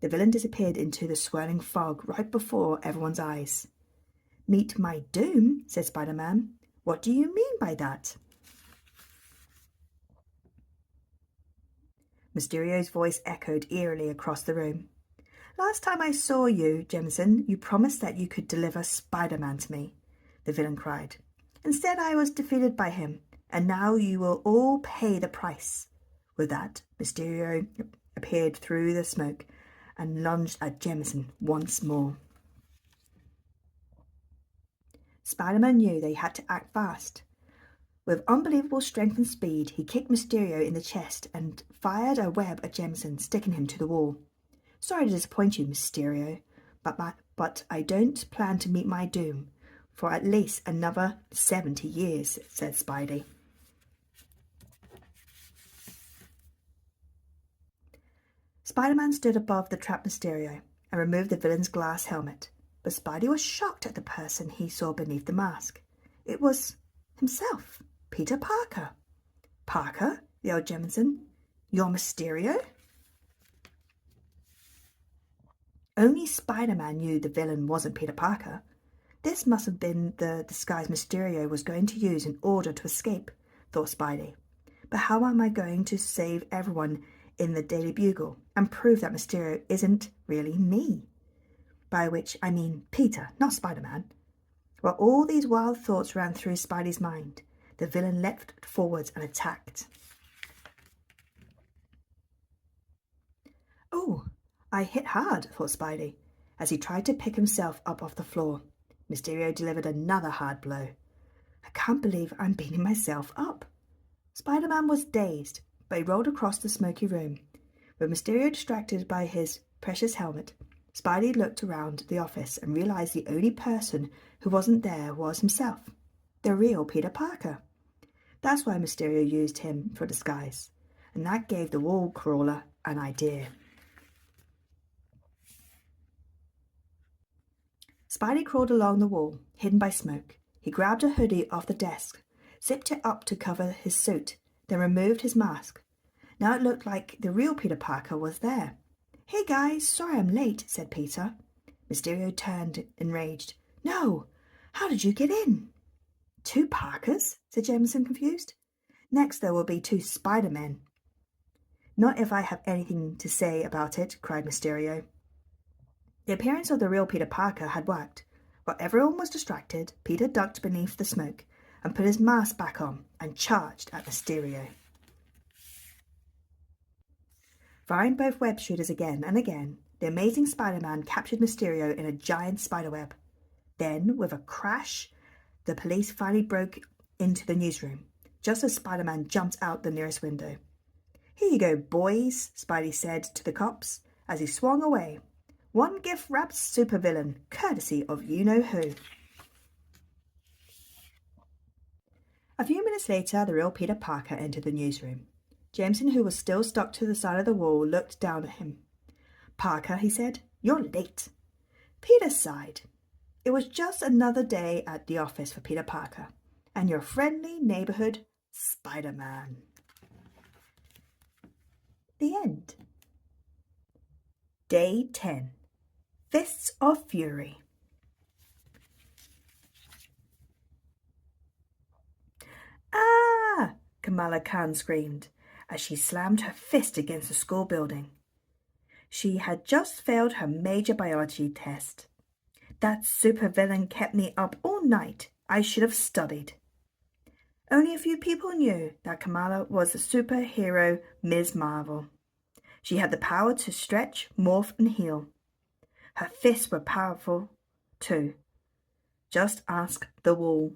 A: The villain disappeared into the swirling fog right before everyone's eyes. "Meet my doom?" said Spider-Man. "What do you mean by that?" Mysterio's voice echoed eerily across the room. Last time I saw you, Jemison, you promised that you could deliver Spider-Man to me, the villain cried. Instead, I was defeated by him, and now you will all pay the price. With that, Mysterio appeared through the smoke and lunged at Jemison once more. Spider-Man knew they had to act fast. With unbelievable strength and speed, he kicked Mysterio in the chest and fired a web at Jemison, sticking him to the wall. Sorry to disappoint you, Mysterio, but I don't plan to meet my doom for at least another 70 years, said Spidey. Spider-Man stood above the trapped Mysterio and removed the villain's glass helmet, but Spidey was shocked at the person he saw beneath the mask. It was himself, Peter Parker. Parker, yelled Jemison, you're Mysterio? Only Spider-Man knew the villain wasn't Peter Parker. This must have been the disguise Mysterio was going to use in order to escape, thought Spidey. But how am I going to save everyone in the Daily Bugle and prove that Mysterio isn't really me? By which I mean Peter, not Spider-Man. While all these wild thoughts ran through Spidey's mind, the villain leapt forwards and attacked. Oh, I hit hard, thought Spidey, as he tried to pick himself up off the floor. Mysterio delivered another hard blow. I can't believe I'm beating myself up. Spider-Man was dazed, but he rolled across the smoky room. With Mysterio distracted by his precious helmet, Spidey looked around the office and realized the only person who wasn't there was himself, the real Peter Parker. That's why Mysterio used him for disguise, and that gave the wall crawler an idea. Spidey crawled along the wall, hidden by smoke. He grabbed a hoodie off the desk, zipped it up to cover his suit, then removed his mask. Now it looked like the real Peter Parker was there. Hey guys, sorry I'm late, said Peter. Mysterio turned enraged. No, how did you get in? 2 Parkers, said Jameson, confused. Next there will be 2 Spider-Men. Not if I have anything to say about it, cried Mysterio. The appearance of the real Peter Parker had worked. While everyone was distracted, Peter ducked beneath the smoke and put his mask back on and charged at Mysterio. Firing both web shooters again and again, the amazing Spider-Man captured Mysterio in a giant spiderweb. Then, with a crash, the police finally broke into the newsroom, just as Spider-Man jumped out the nearest window. Here you go, boys, Spidey said to the cops as he swung away. One gift-wrapped supervillain, courtesy of you-know-who. A few minutes later, the real Peter Parker entered the newsroom. Jameson, who was still stuck to the side of the wall, looked down at him. Parker, he said, you're late. Peter sighed. It was just another day at the office for Peter Parker and your friendly neighborhood Spider-Man. The end. Day 10. Fists of Fury. Ah! Kamala Khan screamed as she slammed her fist against the school building. She had just failed her major biology test. That supervillain kept me up all night. I should have studied. Only a few people knew that Kamala was the superhero Ms. Marvel. She had the power to stretch, morph, and heal. Her fists were powerful, too. Just ask the wall.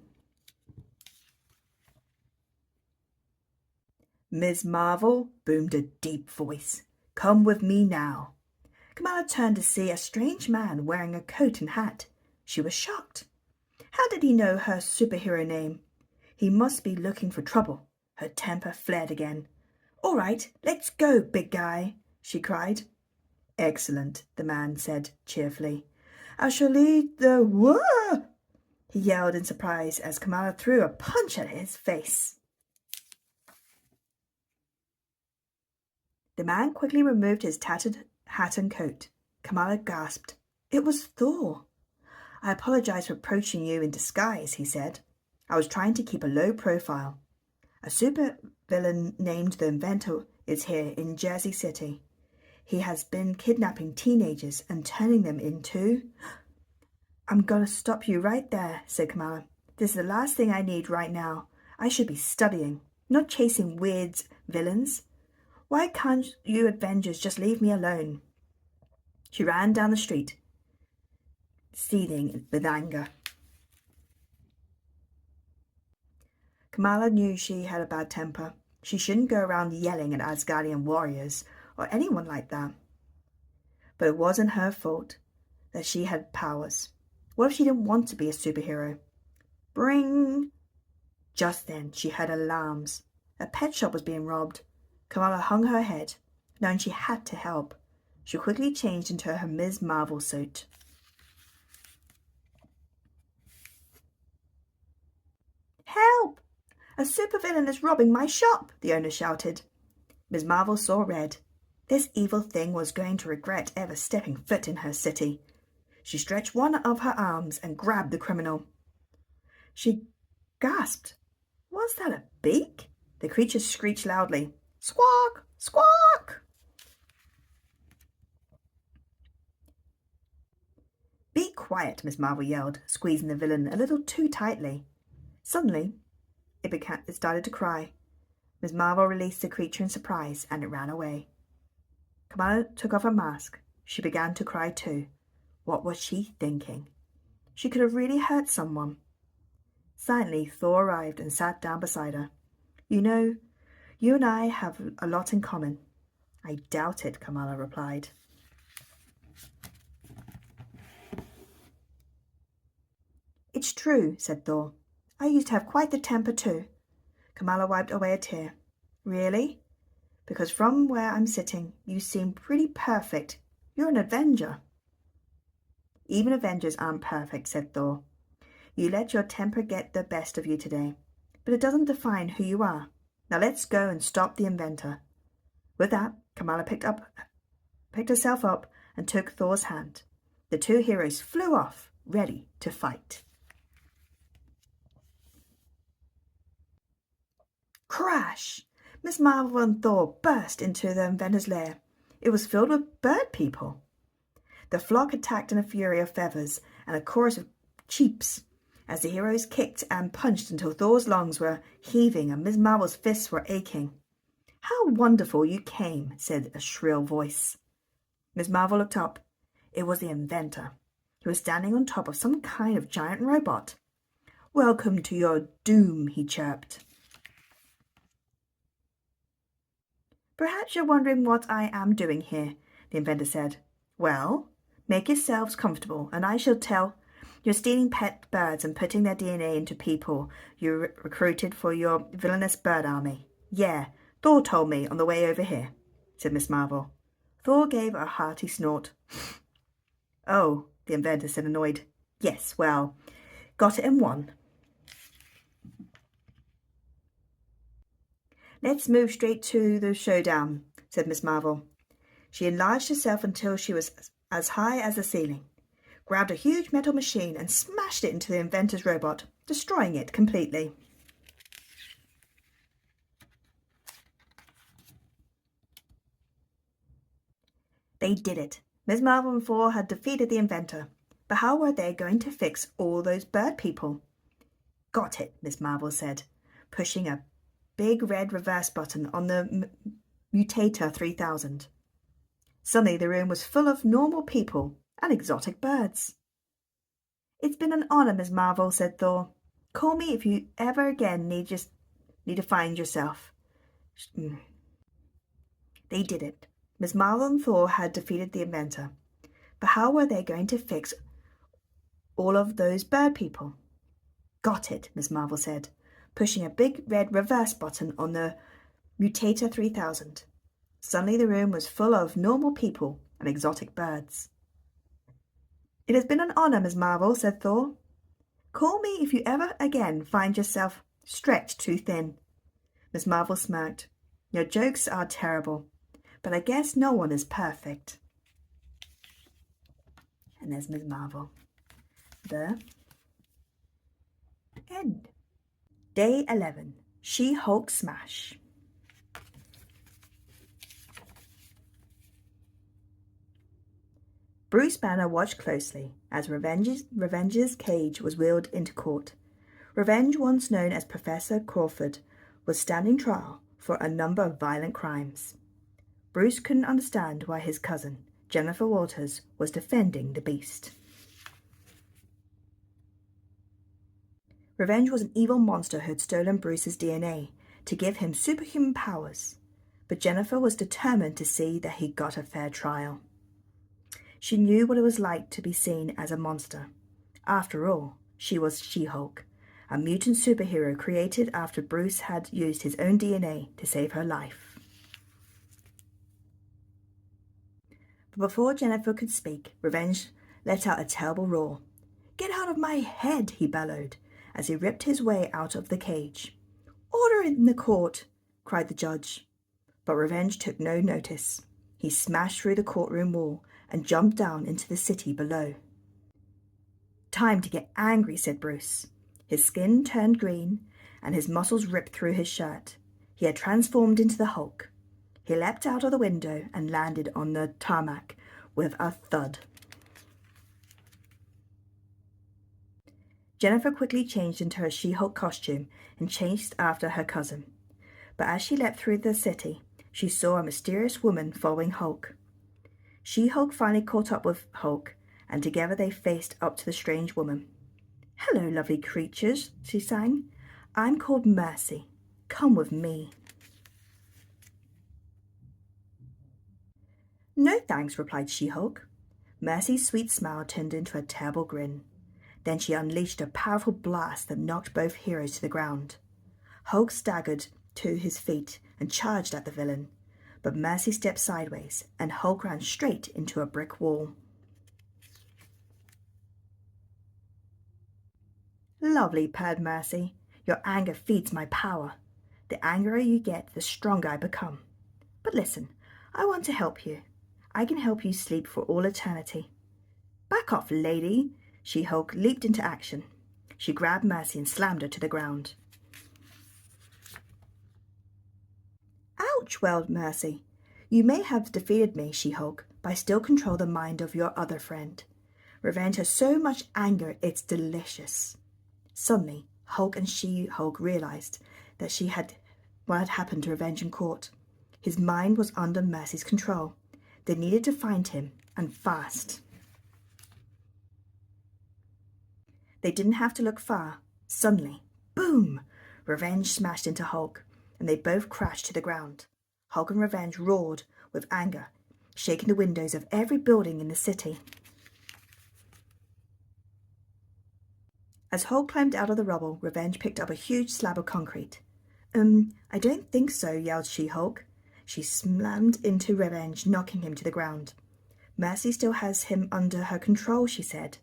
A: Ms. Marvel, boomed a deep voice. Come with me now. Kamala turned to see a strange man wearing a coat and hat. She was shocked. How did he know her superhero name? He must be looking for trouble. Her temper flared again. All right, let's go, big guy, she cried. Excellent, the man said cheerfully. I shall lead the whoa, he yelled in surprise as Kamala threw a punch at his face. The man quickly removed his tattered hat and coat. Kamala gasped. It was Thor. I apologize for approaching you in disguise, he said. I was trying to keep a low profile. A supervillain named the Inventor is here in Jersey City. He has been kidnapping teenagers and turning them into... I'm going to stop you right there, said Kamala. This is the last thing I need right now. I should be studying, not chasing weird villains. Why can't you Avengers just leave me alone? She ran down the street, seething with anger. Kamala knew she had a bad temper. She shouldn't go around yelling at Asgardian warriors or anyone like that. But it wasn't her fault that she had powers. What if she didn't want to be a superhero? Bring! Just then she heard alarms. A pet shop was being robbed. Kamala hung her head, knowing she had to help. She quickly changed into her Ms. Marvel suit. Help! A supervillain is robbing my shop, the owner shouted. Ms. Marvel saw red. This evil thing was going to regret ever stepping foot in her city. She stretched one of her arms and grabbed the criminal. She gasped. Was that a beak? The creature screeched loudly. Squawk! Squawk! Be quiet, Miss Marvel yelled, squeezing the villain a little too tightly. Suddenly, it started to cry. Ms. Marvel released the creature in surprise, and it ran away. Kamala took off her mask. She began to cry too. What was she thinking? She could have really hurt someone. Silently, Thor arrived and sat down beside her. You know, you and I have a lot in common. I doubt it, Kamala replied. It's true, said Thor. I used to have quite the temper too. Kamala wiped away a tear. Really? Because from where I'm sitting, you seem pretty perfect. You're an Avenger. Even Avengers aren't perfect, said Thor. You let your temper get the best of you today, but it doesn't define who you are. Now let's go and stop the inventor. With that, Kamala picked herself up and took Thor's hand. The two heroes flew off, ready to fight. Crash! Miss Marvel and Thor burst into the inventor's lair. It was filled with bird people. The flock attacked in a fury of feathers and a chorus of cheeps as the heroes kicked and punched until Thor's lungs were heaving and Miss Marvel's fists were aching. How wonderful you came, said a shrill voice. Miss Marvel looked up. It was the inventor. He was standing on top of some kind of giant robot. Welcome to your doom, he chirped. Perhaps you're wondering what I am doing here, the inventor said. Well, make yourselves comfortable, and I shall tell. You're stealing pet birds and putting their DNA into people you recruited for your villainous bird army. Yeah, Thor told me on the way over here, said Miss Marvel. Thor gave a hearty snort. Oh, the inventor said, annoyed. Yes, well, got it in one. Let's move straight to the showdown, said Miss Marvel. She enlarged herself until she was as high as the ceiling, grabbed a huge metal machine and smashed it into the inventor's robot, destroying it completely. They did it. Miss Marvel and Thor had defeated the inventor. But how were they going to fix all those bird people? Got it, Miss Marvel said, pushing a big red reverse button on the Mutator 3000. Suddenly the room was full of normal people and exotic birds. It's been an honor, Miss Marvel, said Thor. Call me if you ever again need to find yourself. They did it. Miss Marvel and Thor had defeated the inventor. But how were they going to fix all of those bird people? Got it, Miss Marvel said, pushing a big red reverse button on the Mutator 3000. Suddenly the room was full of normal people and exotic birds. It has been an honor, Miss Marvel, said Thor. Call me if you ever again find yourself stretched too thin. Miss Marvel smirked. Your jokes are terrible, but I guess no one is perfect. And there's Miss Marvel. The end. Day 11. She-Hulk Smash. Bruce Banner watched closely as Revenge's cage was wheeled into court. Revenge, once known as Professor Crawford, was standing trial for a number of violent crimes. Bruce couldn't understand why his cousin, Jennifer Walters, was defending the beast. Revenge was an evil monster who had stolen Bruce's DNA to give him superhuman powers, but Jennifer was determined to see that he got a fair trial. She knew what it was like to be seen as a monster. After all, she was She-Hulk, a mutant superhero created after Bruce had used his own DNA to save her life. But before Jennifer could speak, Revenge let out a terrible roar. "Get out of my head," he bellowed, as he ripped his way out of the cage. "Order in the court," cried the judge. But Revenge took no notice. He smashed through the courtroom wall and jumped down into the city below. "Time to get angry," said Bruce. His skin turned green and his muscles ripped through his shirt. He had transformed into the Hulk. He leapt out of the window and landed on the tarmac with a thud. Jennifer quickly changed into her She-Hulk costume and chased after her cousin. But as she leapt through the city, she saw a mysterious woman following Hulk. She-Hulk finally caught up with Hulk, and together they faced up to the strange woman. "Hello, lovely creatures," she sang. "I'm called Mercy. Come with me." "No thanks," replied She-Hulk. Mercy's sweet smile turned into a terrible grin. Then she unleashed a powerful blast that knocked both heroes to the ground. Hulk staggered to his feet and charged at the villain, but Mercy stepped sideways and Hulk ran straight into a brick wall. "Lovely," purred Mercy. "Your anger feeds my power. The angrier you get, the stronger I become. But listen, I want to help you. I can help you sleep for all eternity." "Back off, lady!" She-Hulk leaped into action. She grabbed Mercy and slammed her to the ground. "Ouch!" wailed Mercy. "You may have defeated me, She-Hulk, but I still control the mind of your other friend. Revenge has so much anger, it's delicious." Suddenly, Hulk and She-Hulk realized that what had happened to Revenge in court. His mind was under Mercy's control. They needed to find him, and fast. They didn't have to look far. Suddenly, boom! Revenge smashed into Hulk, and they both crashed to the ground. Hulk and Revenge roared with anger, shaking the windows of every building in the city. As Hulk climbed out of the rubble, Revenge picked up a huge slab of concrete. I don't think so," yelled She-Hulk. She slammed into Revenge, knocking him to the ground. "Mercy still has him under her control," she said.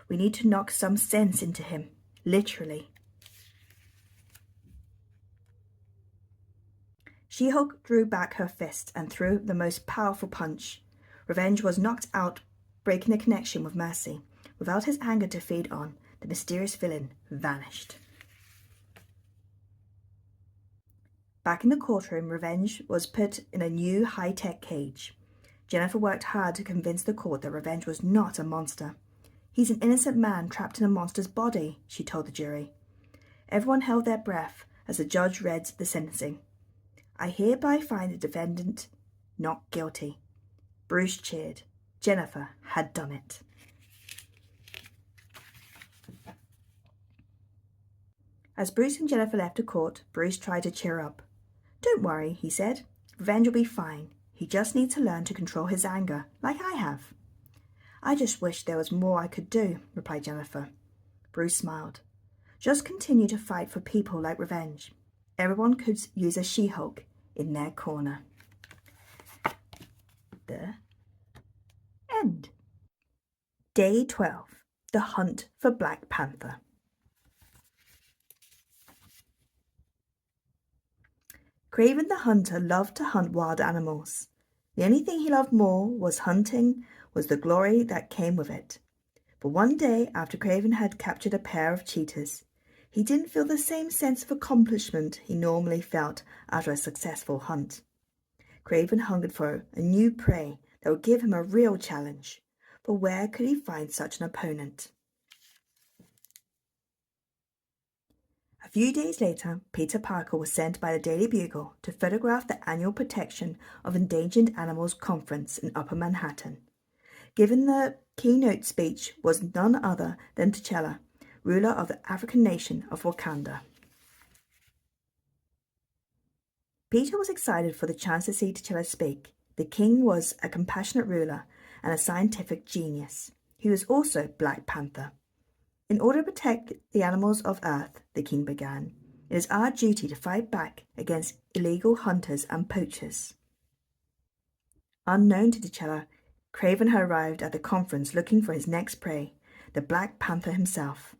A: "We need to knock some sense into him, literally." She-Hulk drew back her fist and threw the most powerful punch. Revenge was knocked out, breaking the connection with Mercy. Without his anger to feed on, the mysterious villain vanished. Back in the courtroom, Revenge was put in a new high-tech cage. Jennifer worked hard to convince the court that Revenge was not a monster. "He's an innocent man trapped in a monster's body," she told the jury. Everyone held their breath as the judge read the sentencing. "I hereby find the defendant not guilty." Bruce cheered. Jennifer had done it. As Bruce and Jennifer left the court, Bruce tried to cheer up. "Don't worry," he said. "Revenge will be fine. He just needs to learn to control his anger, like I have." "I just wish there was more I could do," replied Jennifer. Bruce smiled. "Just continue to fight for people like Revenge. Everyone could use a She-Hulk in their corner." The end. Day 12. The Hunt for Black Panther. Kraven the Hunter loved to hunt wild animals. The only thing he loved more was the glory that came with it. But one day, after Kraven had captured a pair of cheetahs, he didn't feel the same sense of accomplishment he normally felt after a successful hunt. Kraven hungered for a new prey that would give him a real challenge. but where could he find such an opponent? A few days later, Peter Parker was sent by the Daily Bugle to photograph the annual Protection of Endangered Animals Conference in Upper Manhattan. Given the keynote speech was none other than T'Challa, ruler of the African nation of Wakanda. Peter was excited for the chance to see T'Challa speak. The king was a compassionate ruler and a scientific genius. He was also Black Panther. In order to protect the animals of Earth, the king began, it is our duty to fight back against illegal hunters and poachers. Unknown to T'Challa, Kraven had arrived at the conference looking for his next prey, the Black Panther himself.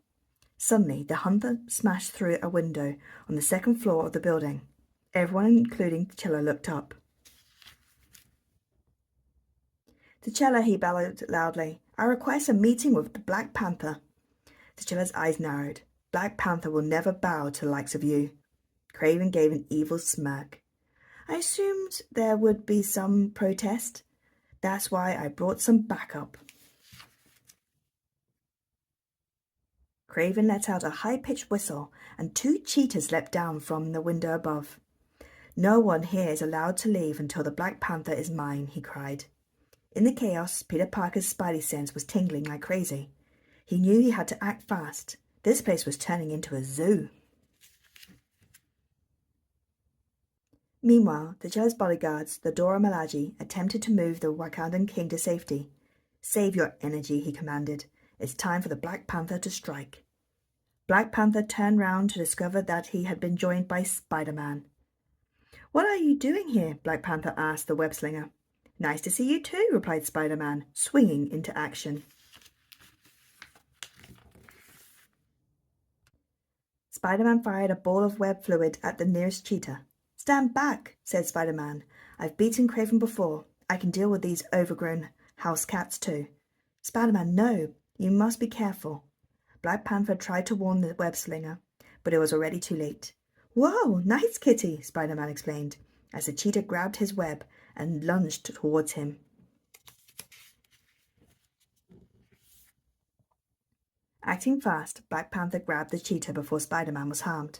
A: Suddenly, the hunter smashed through a window on the second floor of the building. Everyone, including T'Challa, looked up. T'Challa, he bellowed loudly, I request a meeting with the Black Panther. T'Challa's eyes narrowed. Black Panther will never bow to the likes of you. Kraven gave an evil smirk. I assumed there would be some protest. That's why I brought some backup. Kraven let out a high-pitched whistle, and 2 cheetahs leapt down from the window above. No one here is allowed to leave until the Black Panther is mine, he cried. In the chaos, Peter Parker's spidey sense was tingling like crazy. He knew he had to act fast. This place was turning into a zoo. Meanwhile, T'Challa's bodyguards, the Dora Milaje, attempted to move the Wakandan king to safety. Save your energy, he commanded. It's time for the Black Panther to strike. Black Panther turned round to discover that he had been joined by Spider-Man. What are you doing here? Black Panther asked the web-slinger. Nice to see you too, replied Spider-Man, swinging into action. Spider-Man fired a ball of web fluid at the nearest cheetah. Stand back, said Spider-Man. I've beaten Kraven before. I can deal with these overgrown house cats too. Spider-Man, no, you must be careful. Black Panther tried to warn the web-slinger, but it was already too late. Whoa, nice kitty, Spider-Man explained, as the cheetah grabbed his web and lunged towards him. Acting fast, Black Panther grabbed the cheetah before Spider-Man was harmed.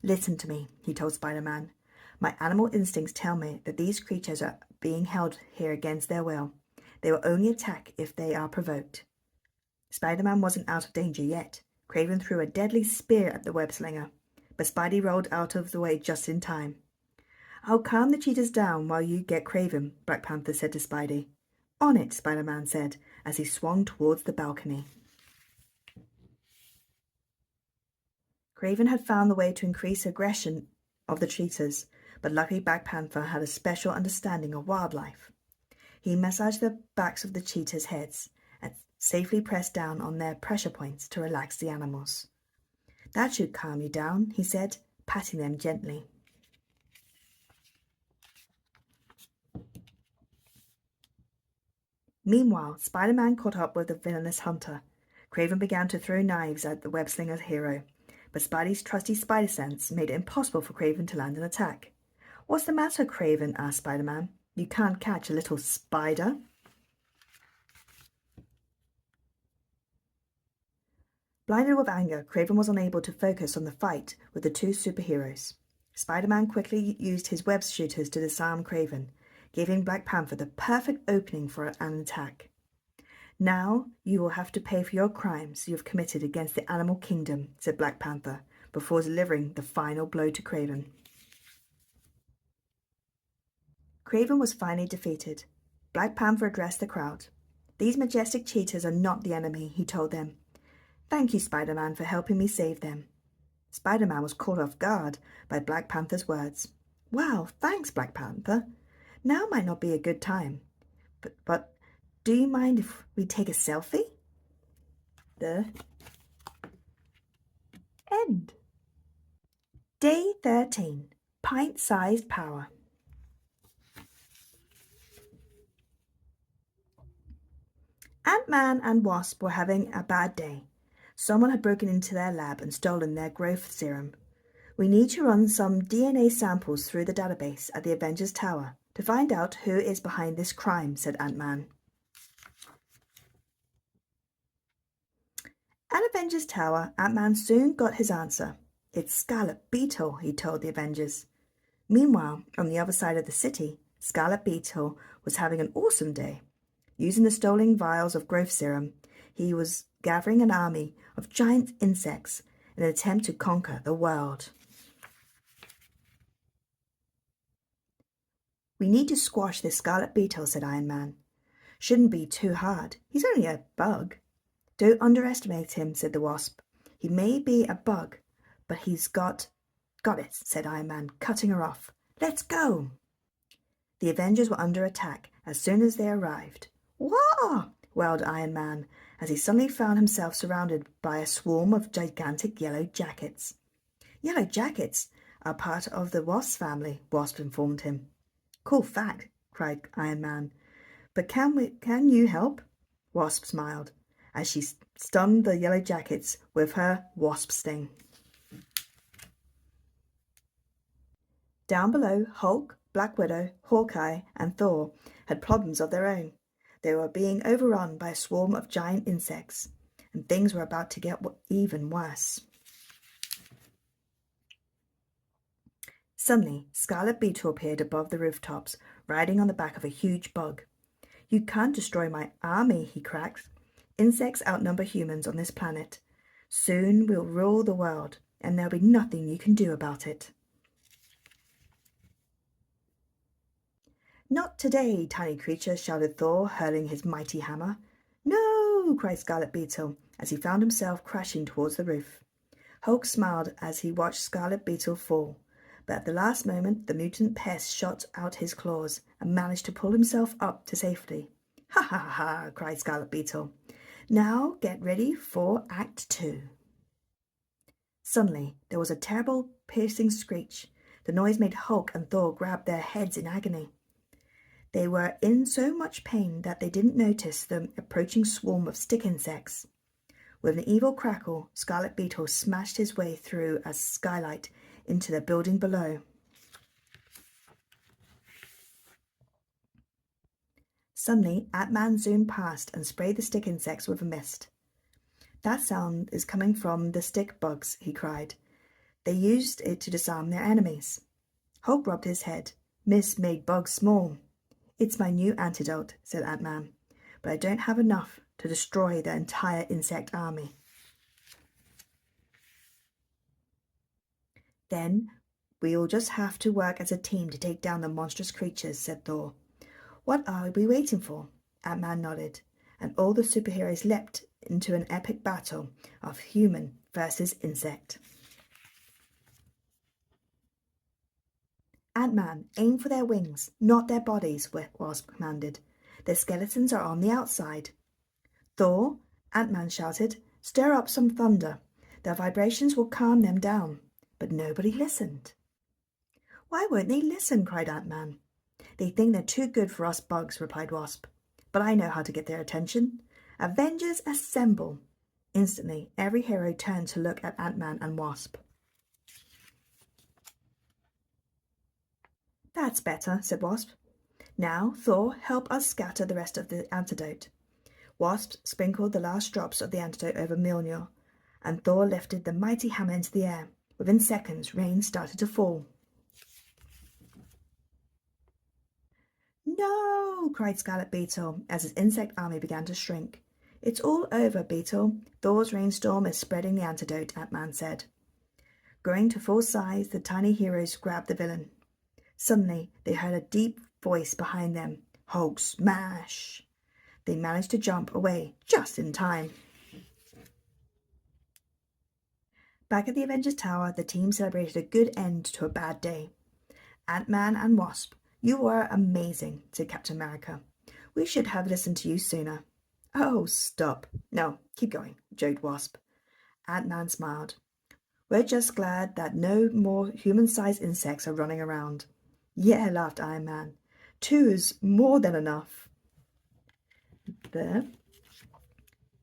A: Listen to me, he told Spider-Man. My animal instincts tell me that these creatures are being held here against their will. They will only attack if they are provoked. Spider-Man wasn't out of danger yet. Kraven threw a deadly spear at the web-slinger, but Spidey rolled out of the way just in time. I'll calm the cheetahs down while you get Kraven, Black Panther said to Spidey. On it, Spider-Man said, as he swung towards the balcony. Kraven had found the way to increase aggression of the cheetahs, but luckily Black Panther had a special understanding of wildlife. He massaged the backs of the cheetahs' heads and safely pressed down on their pressure points to relax the animals. That should calm you down, he said, patting them gently. Meanwhile, Spider-Man caught up with the villainous hunter. Kraven began to throw knives at the web-slinger's hero, but Spidey's trusty spider sense made it impossible for Kraven to land an attack. What's the matter, Kraven? Asked Spider-Man. You can't catch a little spider? Blinded with anger, Kraven was unable to focus on the fight with the 2 superheroes. Spider-Man quickly used his web shooters to disarm Kraven, giving Black Panther the perfect opening for an attack. Now you will have to pay for your crimes you have committed against the animal kingdom, said Black Panther, before delivering the final blow to Kraven. Kraven was finally defeated. Black Panther addressed the crowd. These majestic cheetahs are not the enemy, he told them. Thank you, Spider-Man, for helping me save them. Spider-Man was caught off guard by Black Panther's words. Wow, thanks, Black Panther. Now might not be a good time. But do you mind if we take a selfie? The end. Day 13. Pint-sized Power. Ant-Man and Wasp were having a bad day. Someone had broken into their lab and stolen their growth serum. We need to run some DNA samples through the database at the Avengers Tower to find out who is behind this crime, said Ant-Man. At Avengers Tower, Ant-Man soon got his answer. It's Scarlet Beetle, he told the Avengers. Meanwhile, on the other side of the city, Scarlet Beetle was having an awesome day. Using the stolen vials of growth serum, he was gathering an army of giant insects in an attempt to conquer the world. We need to squash this Scarlet Beetle, said Iron Man. Shouldn't be too hard. He's only a bug. Don't underestimate him, said the Wasp. He may be a bug, but he's got it, said Iron Man, cutting her off. Let's go! The Avengers were under attack as soon as they arrived. Wah! Wailed Iron Man as he suddenly found himself surrounded by a swarm of gigantic yellow jackets. Yellow jackets are part of the Wasp family, Wasp informed him. Cool fact, cried Iron Man. But can you help? Wasp smiled as she stunned the yellow jackets with her wasp sting. Down below, Hulk, Black Widow, Hawkeye, and Thor had problems of their own. They were being overrun by a swarm of giant insects, and things were about to get even worse. Suddenly, Scarlet Beetle appeared above the rooftops, riding on the back of a huge bug. You can't destroy my army, he cracked. Insects outnumber humans on this planet. Soon we'll rule the world, and there'll be nothing you can do about it. Not today, tiny creature, shouted Thor, hurling his mighty hammer. No, cried Scarlet Beetle, as he found himself crashing towards the roof. Hulk smiled as he watched Scarlet Beetle fall, but at the last moment the mutant pest shot out his claws and managed to pull himself up to safety. Ha ha ha ha, cried Scarlet Beetle. Now get ready for Act 2. Suddenly there was a terrible piercing screech. The noise made Hulk and Thor grab their heads in agony. They were in so much pain that they didn't notice the approaching swarm of stick insects. With an evil crackle, Scarlet Beetle smashed his way through a skylight into the building below. Suddenly, Ant-Man zoomed past and sprayed the stick insects with a mist. That sound is coming from the stick bugs, he cried. They used it to disarm their enemies. Hulk rubbed his head. Mist made bugs small. It's my new antidote, said Ant-Man, but I don't have enough to destroy the entire insect army. Then we'll just have to work as a team to take down the monstrous creatures, said Thor. What are we waiting for? Ant-Man nodded, and all the superheroes leapt into an epic battle of human versus insect. Ant-Man, aim for their wings, not their bodies, Wasp commanded. Their skeletons are on the outside. Thor, Ant-Man shouted, stir up some thunder. Their vibrations will calm them down. But nobody listened. Why won't they listen? Cried Ant-Man. They think they're too good for us bugs, replied Wasp. But I know how to get their attention. Avengers assemble. Instantly, every hero turned to look at Ant-Man and Wasp. That's better, said Wasp. Now, Thor, help us scatter the rest of the antidote. Wasp sprinkled the last drops of the antidote over Mjolnir, and Thor lifted the mighty hammer into the air. Within seconds, rain started to fall. No, cried Scarlet Beetle as his insect army began to shrink. It's all over, Beetle. Thor's rainstorm is spreading the antidote, Ant-Man said. Growing to full size, the tiny heroes grabbed the villain. Suddenly, they heard a deep voice behind them. Hulk smash! They managed to jump away just in time. Back at the Avengers Tower, the team celebrated a good end to a bad day. Ant-Man and Wasp, you were amazing, said Captain America. We should have listened to you sooner. Oh, stop. No, keep going, joked Wasp. Ant-Man smiled. We're just glad that no more human-sized insects are running around. Yeah, laughed Iron Man. 2 is more than enough. The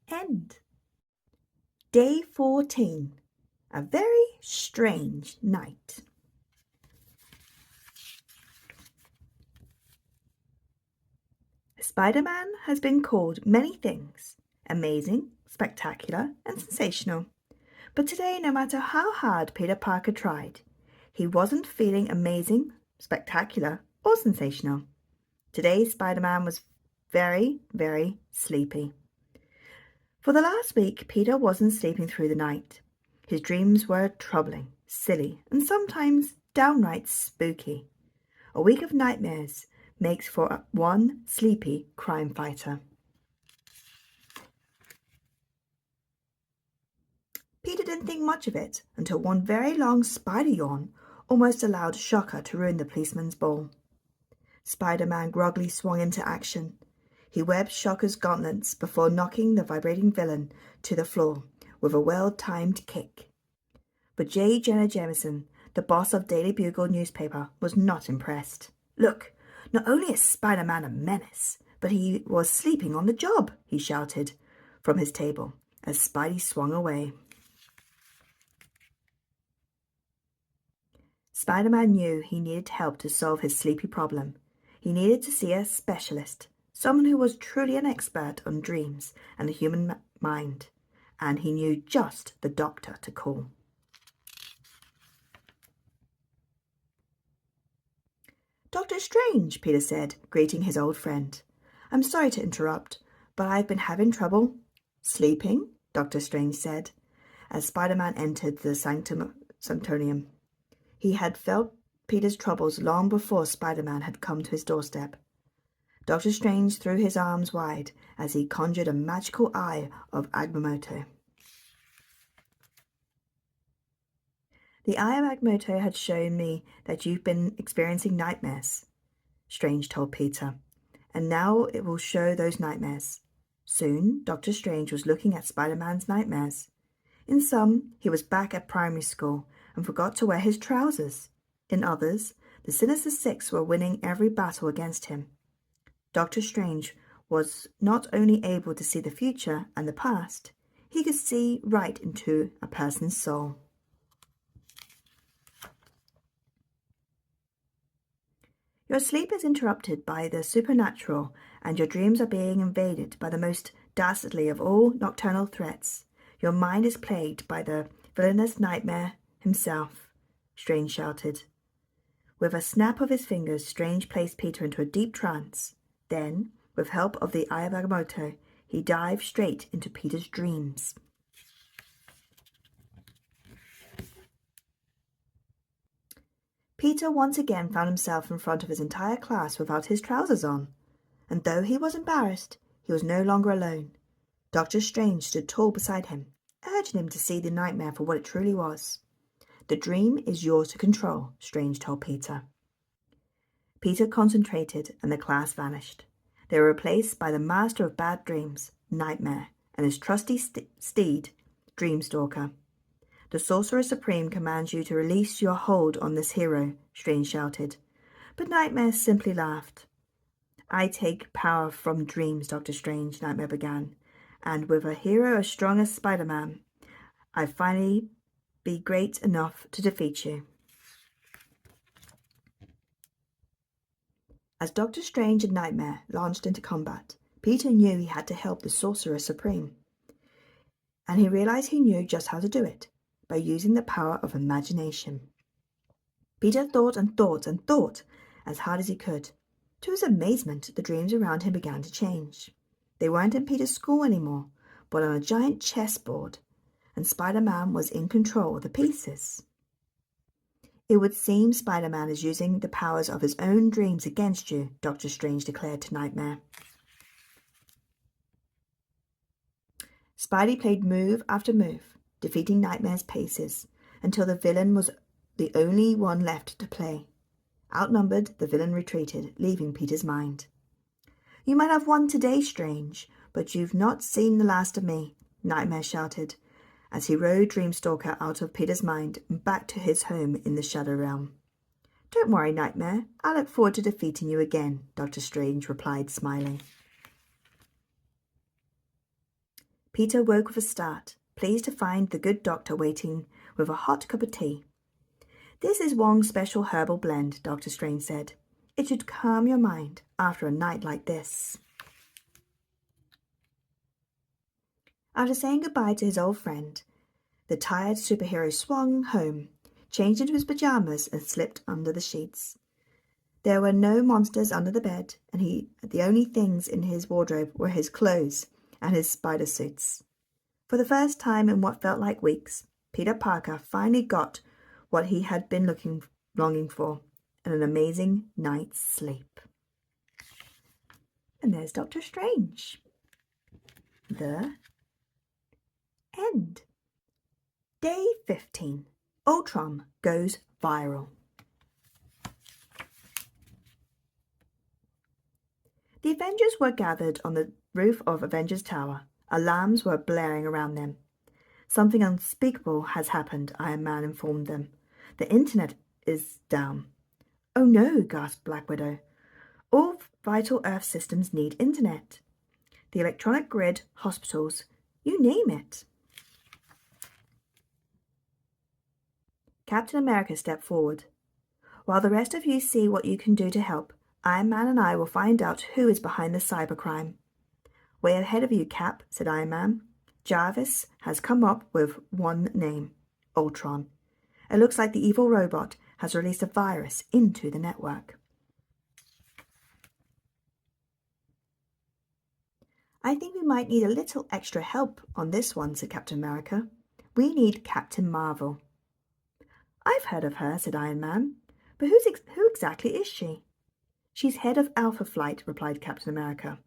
A: end. Day 14. A very strange night. Spider-Man has been called many things. Amazing, spectacular, and sensational. But today, no matter how hard Peter Parker tried, he wasn't feeling amazing, spectacular, or sensational. Today, Spider-Man was very, very sleepy. For the last week, Peter wasn't sleeping through the night. His dreams were troubling, silly, and sometimes downright spooky. A week of nightmares makes for one sleepy crime fighter. Peter didn't think much of it until one very long spider yawn almost allowed Shocker to ruin the policeman's ball. Spider-Man groggily swung into action. He webbed Shocker's gauntlets before knocking the vibrating villain to the floor with a well-timed kick. But J. Jenner Jameson, the boss of Daily Bugle newspaper, was not impressed. "Look, not only is Spider-Man a menace, but he was sleeping on the job," he shouted from his table as Spidey swung away. Spider-Man knew he needed help to solve his sleepy problem. He needed to see a specialist, someone who was truly an expert on dreams and the human mind, and he knew just the doctor to call. "Doctor Strange," Peter said, greeting his old friend. "I'm sorry to interrupt, but I've been having trouble." "Sleeping?" Doctor Strange said, as Spider-Man entered the sanctorium. He had felt Peter's troubles long before Spider-Man had come to his doorstep. Doctor Strange threw his arms wide as he conjured a magical eye of Agamotto. "The eye of Agamotto had shown me that you've been experiencing nightmares," Strange told Peter, "and now it will show those nightmares." Soon, Doctor Strange was looking at Spider-Man's nightmares. In some, he was back at primary school and forgot to wear his trousers. In others, the Sinister Six were winning every battle against him. Doctor Strange was not only able to see the future and the past, he could see right into a person's soul. Your sleep is interrupted by the supernatural, and your dreams are being invaded by the most dastardly of all nocturnal threats. Your mind is plagued by the villainous nightmare himself, Strange shouted. With a snap of his fingers, Strange placed Peter into a deep trance. Then, with help of the Eye of Agamotto, he dived straight into Peter's dreams. Peter once again found himself in front of his entire class without his trousers on, and though he was embarrassed, he was no longer alone. Doctor Strange stood tall beside him, urging him to see the nightmare for what it truly was. "The dream is yours to control," Strange told Peter. Peter concentrated, and the class vanished. They were replaced by the master of bad dreams, Nightmare, and his trusty steed, Dreamstalker. "The Sorcerer Supreme commands you to release your hold on this hero," Strange shouted. But Nightmare simply laughed. "I take power from dreams, Doctor Strange," Nightmare began, "and with a hero as strong as Spider-Man, I finally be great enough to defeat you." As Doctor Strange and Nightmare launched into combat, Peter knew he had to help the Sorcerer Supreme. And he realized he knew just how to do it, by using the power of imagination. Peter thought and thought and thought as hard as he could. To his amazement, the dreams around him began to change. They weren't in Peter's school anymore, but on a giant chessboard, and Spider-Man was in control of the pieces. "It would seem Spider-Man is using the powers of his own dreams against you," Doctor Strange declared to Nightmare. Spidey played move after move, defeating Nightmare's paces, until the villain was the only one left to play. Outnumbered, the villain retreated, leaving Peter's mind. "You might have won today, Strange, but you've not seen the last of me," Nightmare shouted, as he rode Dreamstalker out of Peter's mind and back to his home in the Shadow Realm. "Don't worry, Nightmare. I look forward to defeating you again," Doctor Strange replied, smiling. Peter woke with a start, pleased to find the good doctor waiting with a hot cup of tea. "This is Wong's special herbal blend," Doctor Strange said. "It should calm your mind after a night like this." After saying goodbye to his old friend, the tired superhero swung home, changed into his pajamas, and slipped under the sheets. There were no monsters under the bed, and the only things in his wardrobe were his clothes and his spider suits. For the first time in what felt like weeks, Peter Parker finally got what he had been longing for, an amazing night's sleep. And there's Doctor Strange. The end. Day 15. Ultron goes viral. The Avengers were gathered on the roof of Avengers Tower. Alarms were blaring around them. Something unspeakable has happened, Iron Man informed them. The internet is down. Oh no, gasped Black Widow. All vital Earth systems need internet. The electronic grid, hospitals, you name it. Captain America stepped forward. While the rest of you see what you can do to help, Iron Man and I will find out who is behind the cybercrime. Way ahead of you, Cap, said Iron Man. Jarvis has come up with one name, Ultron. It looks like the evil robot has released a virus into the network. I think we might need a little extra help on this one, said Captain America. We need Captain Marvel. I've heard of her, said Iron Man. But who exactly is she? She's head of Alpha Flight, replied Captain America,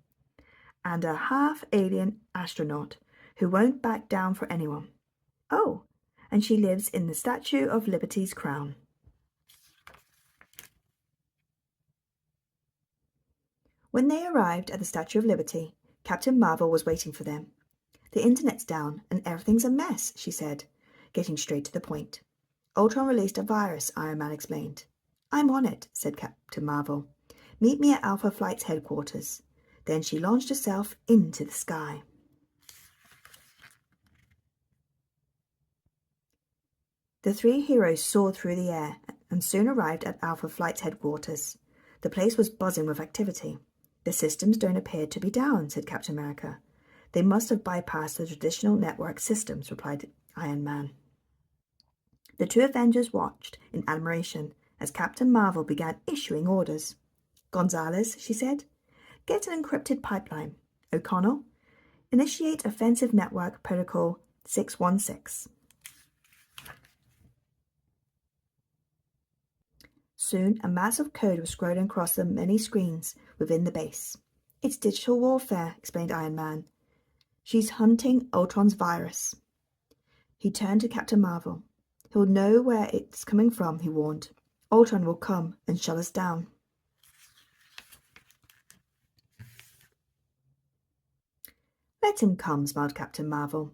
A: and a half-alien astronaut who won't back down for anyone. Oh, and she lives in the Statue of Liberty's crown. When they arrived at the Statue of Liberty, Captain Marvel was waiting for them. The internet's down and everything's a mess, she said, getting straight to the point. Ultron released a virus, Iron Man explained. I'm on it, said Captain Marvel. Meet me at Alpha Flight's headquarters. Then she launched herself into the sky. The three heroes soared through the air and soon arrived at Alpha Flight's headquarters. The place was buzzing with activity. The systems don't appear to be down, said Captain America. They must have bypassed the traditional network systems, replied Iron Man. The two Avengers watched in admiration as Captain Marvel began issuing orders. Gonzalez, she said, get an encrypted pipeline. O'Connell, initiate offensive network protocol 616. Soon, a mass of code was scrolling across the many screens within the base. It's digital warfare, explained Iron Man. She's hunting Ultron's virus. He turned to Captain Marvel. He'll know where it's coming from, he warned. Ultron will come and shut us down. Let him come, smiled Captain Marvel.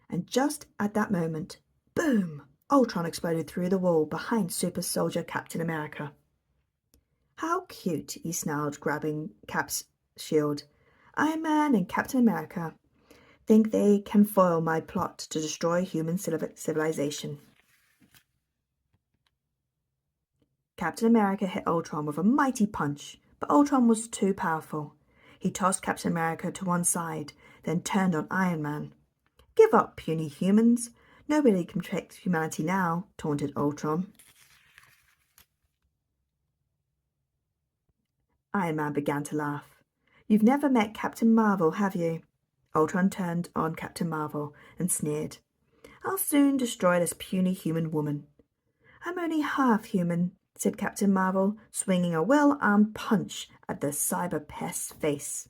A: And just at that moment, boom! Ultron exploded through the wall behind Super Soldier Captain America. How cute, he snarled, grabbing Cap's shield. Iron Man and Captain America think they can foil my plot to destroy human civilization. Captain America hit Ultron with a mighty punch, but Ultron was too powerful. He tossed Captain America to one side, then turned on Iron Man. Give up, puny humans. Nobody can protect humanity now, taunted Ultron. Iron Man began to laugh. You've never met Captain Marvel, have you? Ultron turned on Captain Marvel and sneered. I'll soon destroy this puny human woman. I'm only half human, said Captain Marvel, swinging a well-armed punch at the cyber pest's face.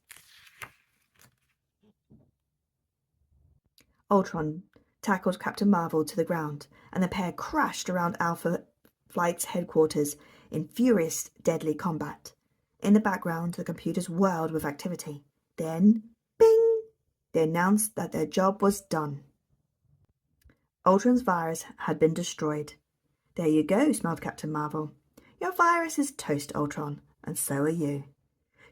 A: Ultron tackled Captain Marvel to the ground, and the pair crashed around Alpha Flight's headquarters in furious, deadly combat. In the background, the computers whirled with activity. Then, bing! They announced that their job was done. Ultron's virus had been destroyed. There you go, smiled Captain Marvel. Your virus is toast, Ultron, and so are you.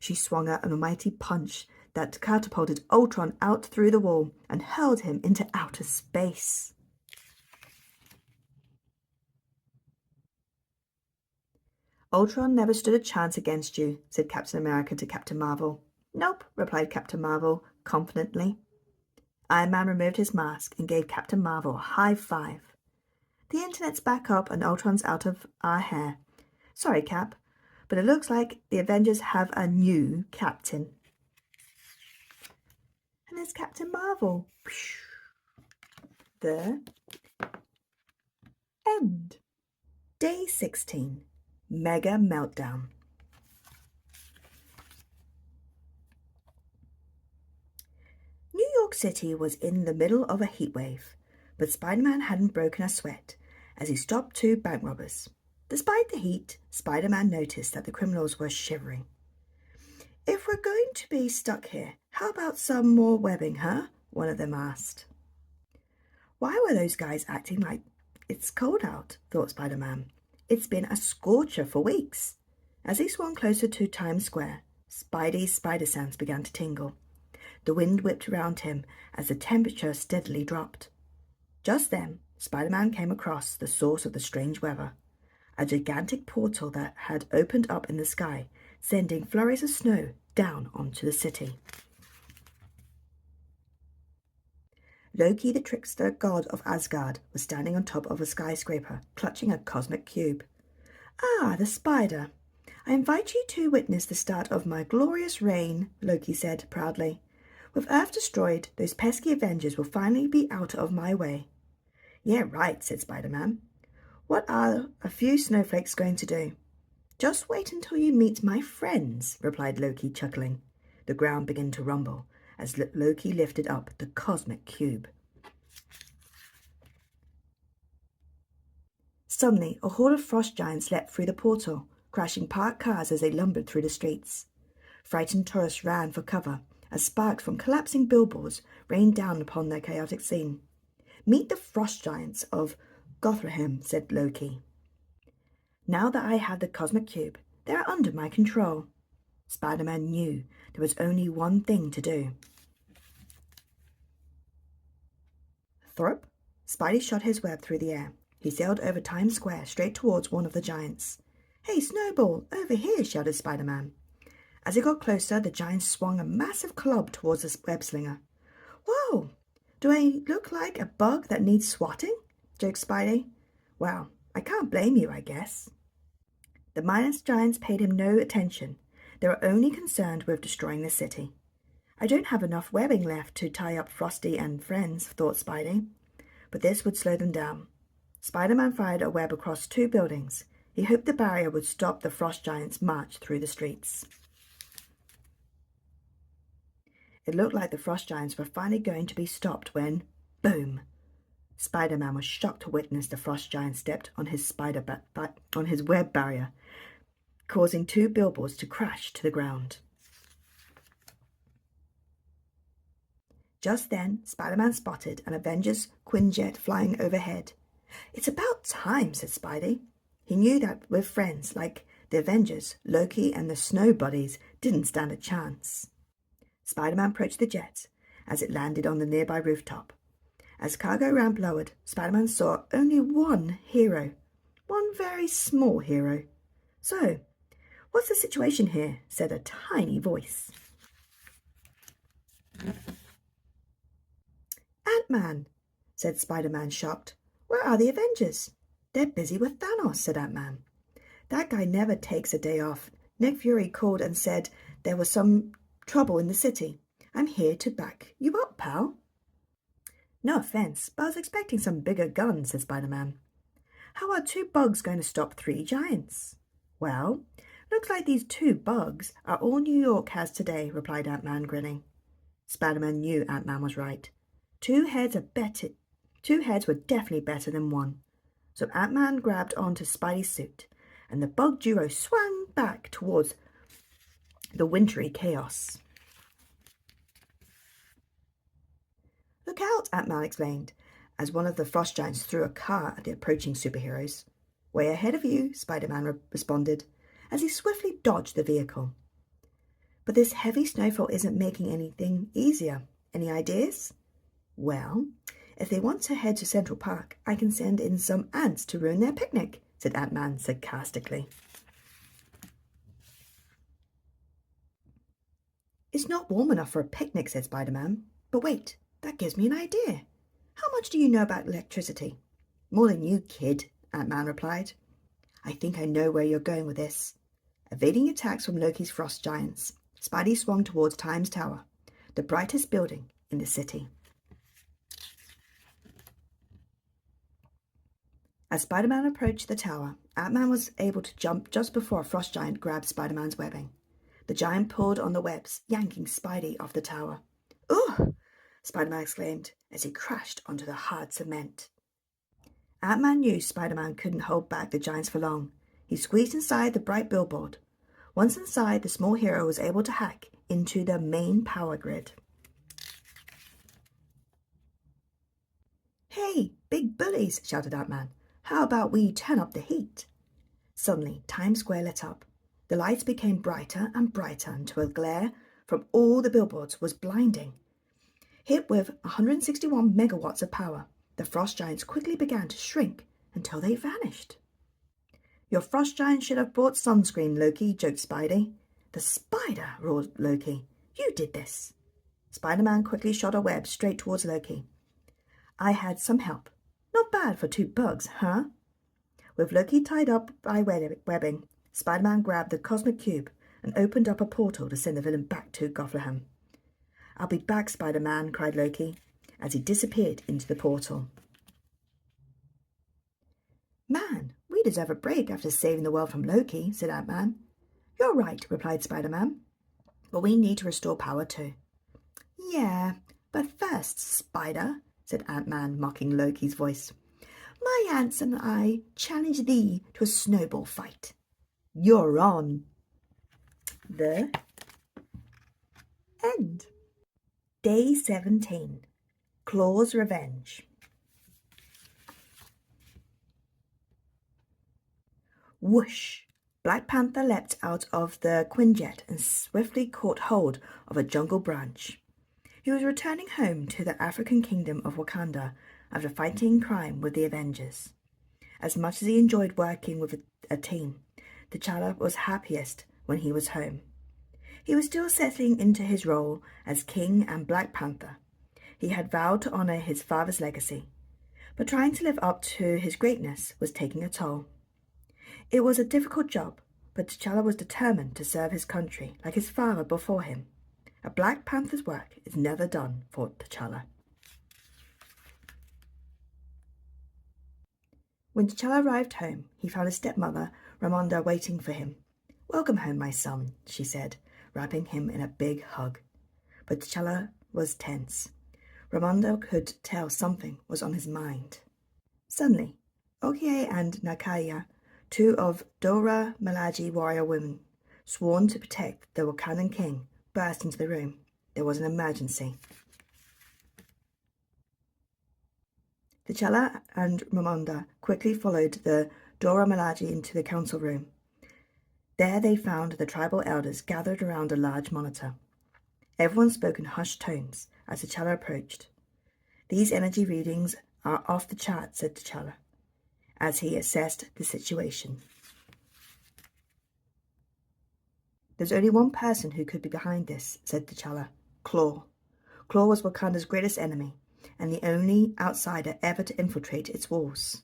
A: She swung out a mighty punch that catapulted Ultron out through the wall and hurled him into outer space. Ultron never stood a chance against you, said Captain America to Captain Marvel. Nope, replied Captain Marvel confidently. Iron Man removed his mask and gave Captain Marvel a high five. The internet's back up and Ultron's out of our hair. Sorry, Cap, but it looks like the Avengers have a new captain. And there's Captain Marvel. The end. Day 16. Mega Meltdown. New York City was in the middle of a heatwave, but Spider-Man hadn't broken a sweat as he stopped two bank robbers. Despite the heat, Spider-Man noticed that the criminals were shivering. "If we're going to be stuck here, how about some more webbing, huh?" one of them asked. Why were those guys acting like it's cold out, thought Spider-Man. It's been a scorcher for weeks. As he swung closer to Times Square, Spidey's spider sense began to tingle. The wind whipped around him as the temperature steadily dropped. Just then, Spider-Man came across the source of the strange weather, a gigantic portal that had opened up in the sky, sending flurries of snow down onto the city. Loki, the trickster god of Asgard, was standing on top of a skyscraper, clutching a cosmic cube. "Ah, the spider. I invite you to witness the start of my glorious reign," Loki said proudly. "With Earth destroyed, those pesky Avengers will finally be out of my way." "Yeah, right," said Spider-Man. "What are a few snowflakes going to do?" "Just wait until you meet my friends," replied Loki, chuckling. The ground began to rumble as Loki lifted up the cosmic cube. Suddenly, a horde of frost giants leapt through the portal, crashing parked cars as they lumbered through the streets. Frightened tourists ran for cover as sparks from collapsing billboards rained down upon their chaotic scene. "Meet the frost giants of Gothenburg," said Loki. "Now that I have the cosmic cube, they are under my control." Spider-Man knew there was only one thing to do. Thorpe? Spidey shot his web through the air. He sailed over Times Square straight towards one of the giants. "Hey, Snowball, over here," shouted Spider-Man. As he got closer, the giant swung a massive club towards the web-slinger. "Whoa! Do I look like a bug that needs swatting?" joked Spidey. "Well, I can't blame you, I guess." The minus giants paid him no attention. They were only concerned with destroying the city. "I don't have enough webbing left to tie up Frosty and friends," thought Spidey. But this would slow them down. Spider-Man fired a web across two buildings. He hoped the barrier would stop the frost giants' march through the streets. It looked like the frost giants were finally going to be stopped when, boom! Spider-Man was shocked to witness the frost giant stepped on his web barrier, causing two billboards to crash to the ground. Just then, Spider-Man spotted an Avengers Quinjet flying overhead. "It's about time," said Spidey. He knew that with friends like the Avengers, Loki and the Snow Buddies didn't stand a chance. Spider-Man approached the jet as it landed on the nearby rooftop. As cargo ramp lowered, Spider-Man saw only one hero. One very small hero. "So, what's the situation here?" said a tiny voice. "Ant-Man," said Spider-Man, shocked. "Where are the Avengers?" "They're busy with Thanos," said Ant-Man. "That guy never takes a day off. Nick Fury called and said there was some trouble in the city. I'm here to back you up, pal." "No offense, but I was expecting some bigger guns," said Spider-Man. "How are two bugs going to stop three giants?" "Well, looks like these two bugs are all New York has today," replied Ant-Man, grinning. Spider-Man knew Ant-Man was right. Two heads were definitely better than one. So Ant-Man grabbed onto Spidey's suit, and the bug duo swung back towards the wintry chaos. "Look out," Ant-Man exclaimed, as one of the frost giants threw a car at the approaching superheroes. "Way ahead of you," Spider-Man responded, as he swiftly dodged the vehicle. "But this heavy snowfall isn't making anything easier. Any ideas?" "Well, if they want to head to Central Park, I can send in some ants to ruin their picnic," said Ant-Man sarcastically. "It's not warm enough for a picnic," said Spider-Man. "But wait, That gives me an idea. How much do you know about electricity?
B: More than you, kid, Ant-Man replied.
A: I think I know where you're going with this.
B: Evading attacks from Loki's frost giants, Spidey swung towards Time's Tower, the brightest building in the city. As Spider-Man approached the tower, Ant-Man was able to jump just before a frost giant grabbed Spider-Man's webbing. The giant pulled on the webs, yanking Spidey off the tower. "Ugh!" Spider-Man exclaimed as he crashed onto the hard cement. Ant-Man knew Spider-Man couldn't hold back the giants for long. He squeezed inside the bright billboard. Once inside, the small hero was able to hack into the main power grid. "Hey, big bullies!" shouted Ant-Man. "How about we turn up the heat?" Suddenly, Times Square lit up. The lights became brighter and brighter until a glare from all the billboards was blinding. Hit with 161 megawatts of power, the frost giants quickly began to shrink until they vanished. "Your frost giant should have brought sunscreen, Loki," joked Spidey. "The spider!" roared Loki. "You did this!" Spider-Man quickly shot a web straight towards Loki. "I had some help. Not bad for 2 bugs, huh?" With Loki tied up by webbing, Spider-Man grabbed the cosmic cube and opened up a portal to send the villain back to Gotham. "I'll be back, Spider-Man," cried Loki, as he disappeared into the portal. "Man, we deserve a break after saving the world from Loki," said Ant-Man. "You're right," replied Spider-Man. "But we need to restore power too." "Yeah, but first, Spider," said Ant-Man, mocking Loki's voice, "my ants and I challenge thee to a snowball fight." "You're on." The end. Day 17. Klaw's Revenge. Whoosh! Black Panther leapt out of the Quinjet and swiftly caught hold of a jungle branch. He was returning home to the African kingdom of Wakanda after fighting crime with the Avengers. As much as he enjoyed working with a team, T'Challa was happiest when he was home. He was still settling into his role as King and Black Panther. He had vowed to honor his father's legacy, but trying to live up to his greatness was taking a toll. It was a difficult job, but T'Challa was determined to serve his country like his father before him. A Black Panther's work is never done, thought T'Challa. When T'Challa arrived home, he found his stepmother, Ramonda, waiting for him. "Welcome home, my son," she said, wrapping him in a big hug. But T'Challa was tense. Ramonda could tell something was on his mind. Suddenly, Okiye and Nakaya, 2 of Dora Milaje warrior women, sworn to protect the Wakandan king, burst into the room. There was an emergency. T'Challa and Ramonda quickly followed the Dora Milaje into the council room. There they found the tribal elders gathered around a large monitor. Everyone spoke in hushed tones as T'Challa approached. "These energy readings are off the chart," said T'Challa, as he assessed the situation. "There's only one person who could be behind this," said T'Challa. "Klaw. Klaw was Wakanda's greatest enemy, and the only outsider ever to infiltrate its walls.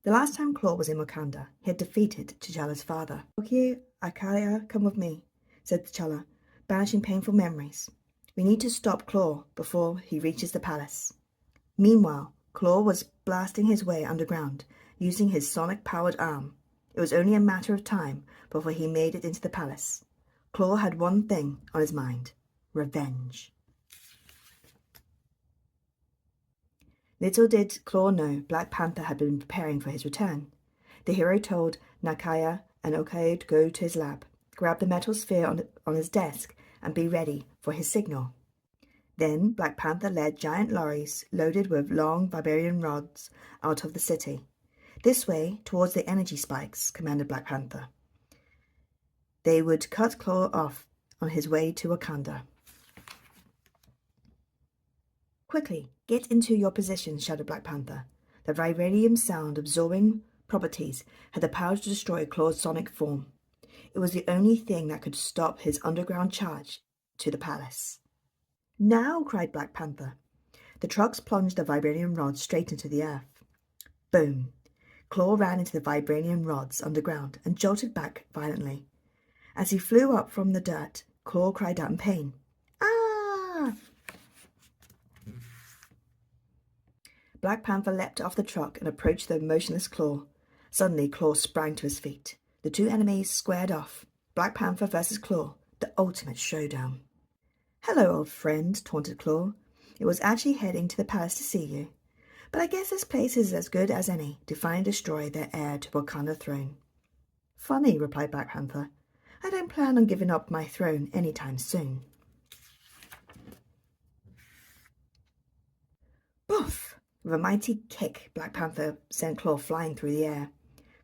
B: The last time Klaw was in Wakanda, he had defeated T'Challa's father." "Okay, Akaya, come with me," said T'Challa, banishing painful memories. "We need to stop Klaw before he reaches the palace." Meanwhile, Klaw was blasting his way underground, using his sonic-powered arm. It was only a matter of time before he made it into the palace. Klaw had one thing on his mind: revenge. Little did Klaw know Black Panther had been preparing for his return. The hero told Nakaya and Okiye to go to his lab, grab the metal sphere on his desk, and be ready for his signal. Then Black Panther led giant lorries loaded with long vibranium rods out of the city. "This way, towards the energy spikes," commanded Black Panther. They would cut Klaw off on his way to Wakanda. "Quickly, get into your positions," shouted Black Panther. The vibranium sound-absorbing properties had the power to destroy Klaw's sonic form. It was the only thing that could stop his underground charge to the palace. "Now!" cried Black Panther.
A: The trucks plunged the vibranium rods straight into the earth. Boom! Klaw ran into the vibranium rods underground and jolted back violently. As he flew up from the dirt, Klaw cried out in pain. Ah! Black Panther leapt off the truck and approached the motionless Klaw. Suddenly, Klaw sprang to his feet. The two enemies squared off. Black Panther versus Klaw, the ultimate showdown. Hello, old friend, taunted Klaw. It was actually heading to the palace to see you. But I guess this place is as good as any to find and destroy their heir to Wakanda's throne. Funny, replied Black Panther. I don't plan on giving up my throne any time soon. Boof! With a mighty kick, Black Panther sent Klaw flying through the air.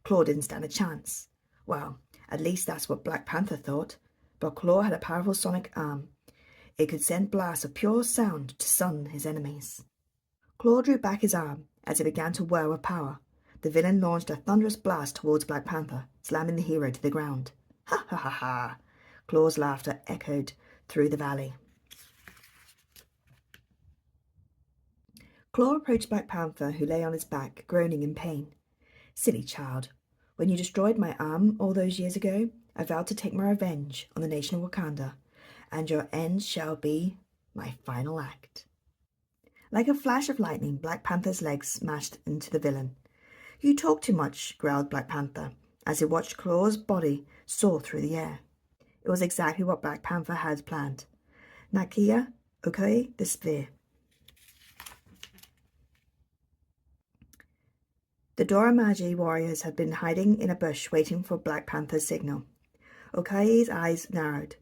A: Klaw didn't stand a chance. Well, at least that's what Black Panther thought. But Klaw had a powerful sonic arm. It could send blasts of pure sound to stun his enemies. Klaw drew back his arm as it began to whir with power. The villain launched a thunderous blast towards Black Panther, slamming the hero to the ground. Ha ha ha ha! Klaw's laughter echoed through the valley. Klaw approached Black Panther, who lay on his back, groaning in pain. Silly child, when you destroyed my arm all those years ago, I vowed to take my revenge on the nation of Wakanda, and your end shall be my final act. Like a flash of lightning, Black Panther's legs smashed into the villain. You talk too much, growled Black Panther, as he watched Klaw's body soar through the air. It was exactly what Black Panther had planned. Nakia, okay, the spear. The Doramaji warriors had been hiding in a bush waiting for Black Panther's signal. Okai's eyes narrowed.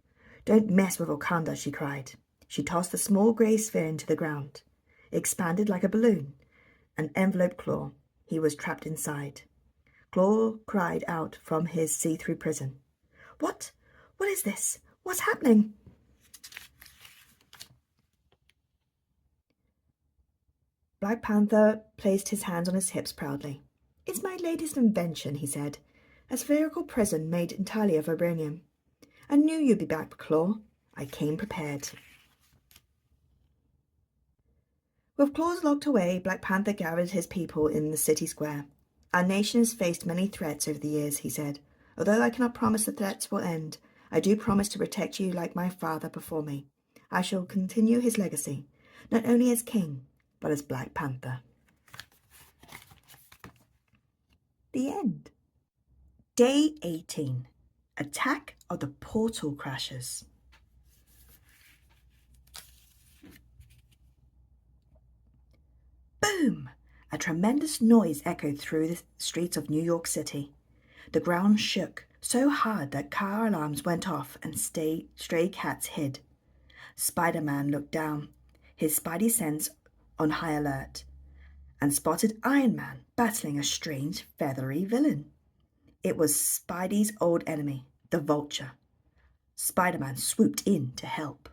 A: Don't mess with Wakanda, she cried. She tossed the small grey sphere into the ground. It expanded like a balloon and enveloped Klaw. He was trapped inside. Klaw cried out from his see-through prison. What? What is this? What's happening? Black Panther placed his hands on his hips proudly. It's my latest invention, he said. A spherical prison made entirely of vibranium. I knew you'd be back, Klaw. I came prepared. With claws locked away, Black Panther gathered his people in the city square. Our nation has faced many threats over the years, he said. Although I cannot promise the threats will end, I do promise to protect you like my father before me. I shall continue his legacy, not only as king, but as Black Panther. The end. Day 18. Attack of the Portal Crashers. Boom! A tremendous noise echoed through the streets of New York City. The ground shook so hard that car alarms went off and stray cats hid. Spider-Man looked down, his spidey sense on high alert, and spotted Iron Man battling a strange feathery villain. It was Spidey's old enemy, the Vulture. Spider-Man swooped in to help.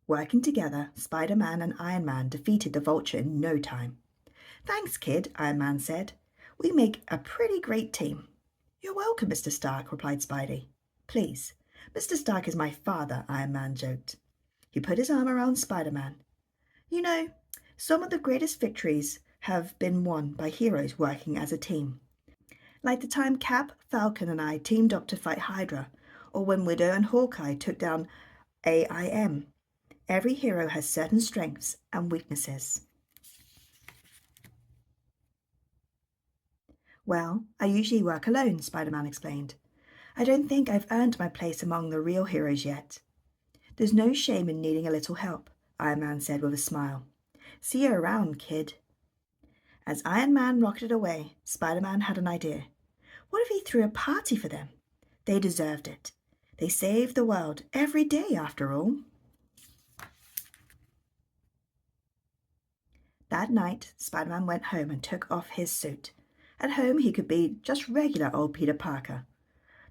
A: Working together, Spider-Man and Iron Man defeated the Vulture in no time. Thanks, kid, Iron Man said. We make a pretty great team. You're welcome, Mr. Stark, replied Spidey. Please, Mr. Stark is my father, Iron Man joked. He put his arm around Spider-Man. You know, some of the greatest victories have been won by heroes working as a team. Like the time Cap, Falcon and I teamed up to fight Hydra, or when Widow and Hawkeye took down AIM. Every hero has certain strengths and weaknesses. Well, I usually work alone, Spider-Man explained. I don't think I've earned my place among the real heroes yet. There's no shame in needing a little help, Iron Man said with a smile. See you around, kid. As Iron Man rocketed away, Spider-Man had an idea. What if he threw a party for them? They deserved it. They saved the world every day, after all. That night, Spider-Man went home and took off his suit. At home, he could be just regular old Peter Parker.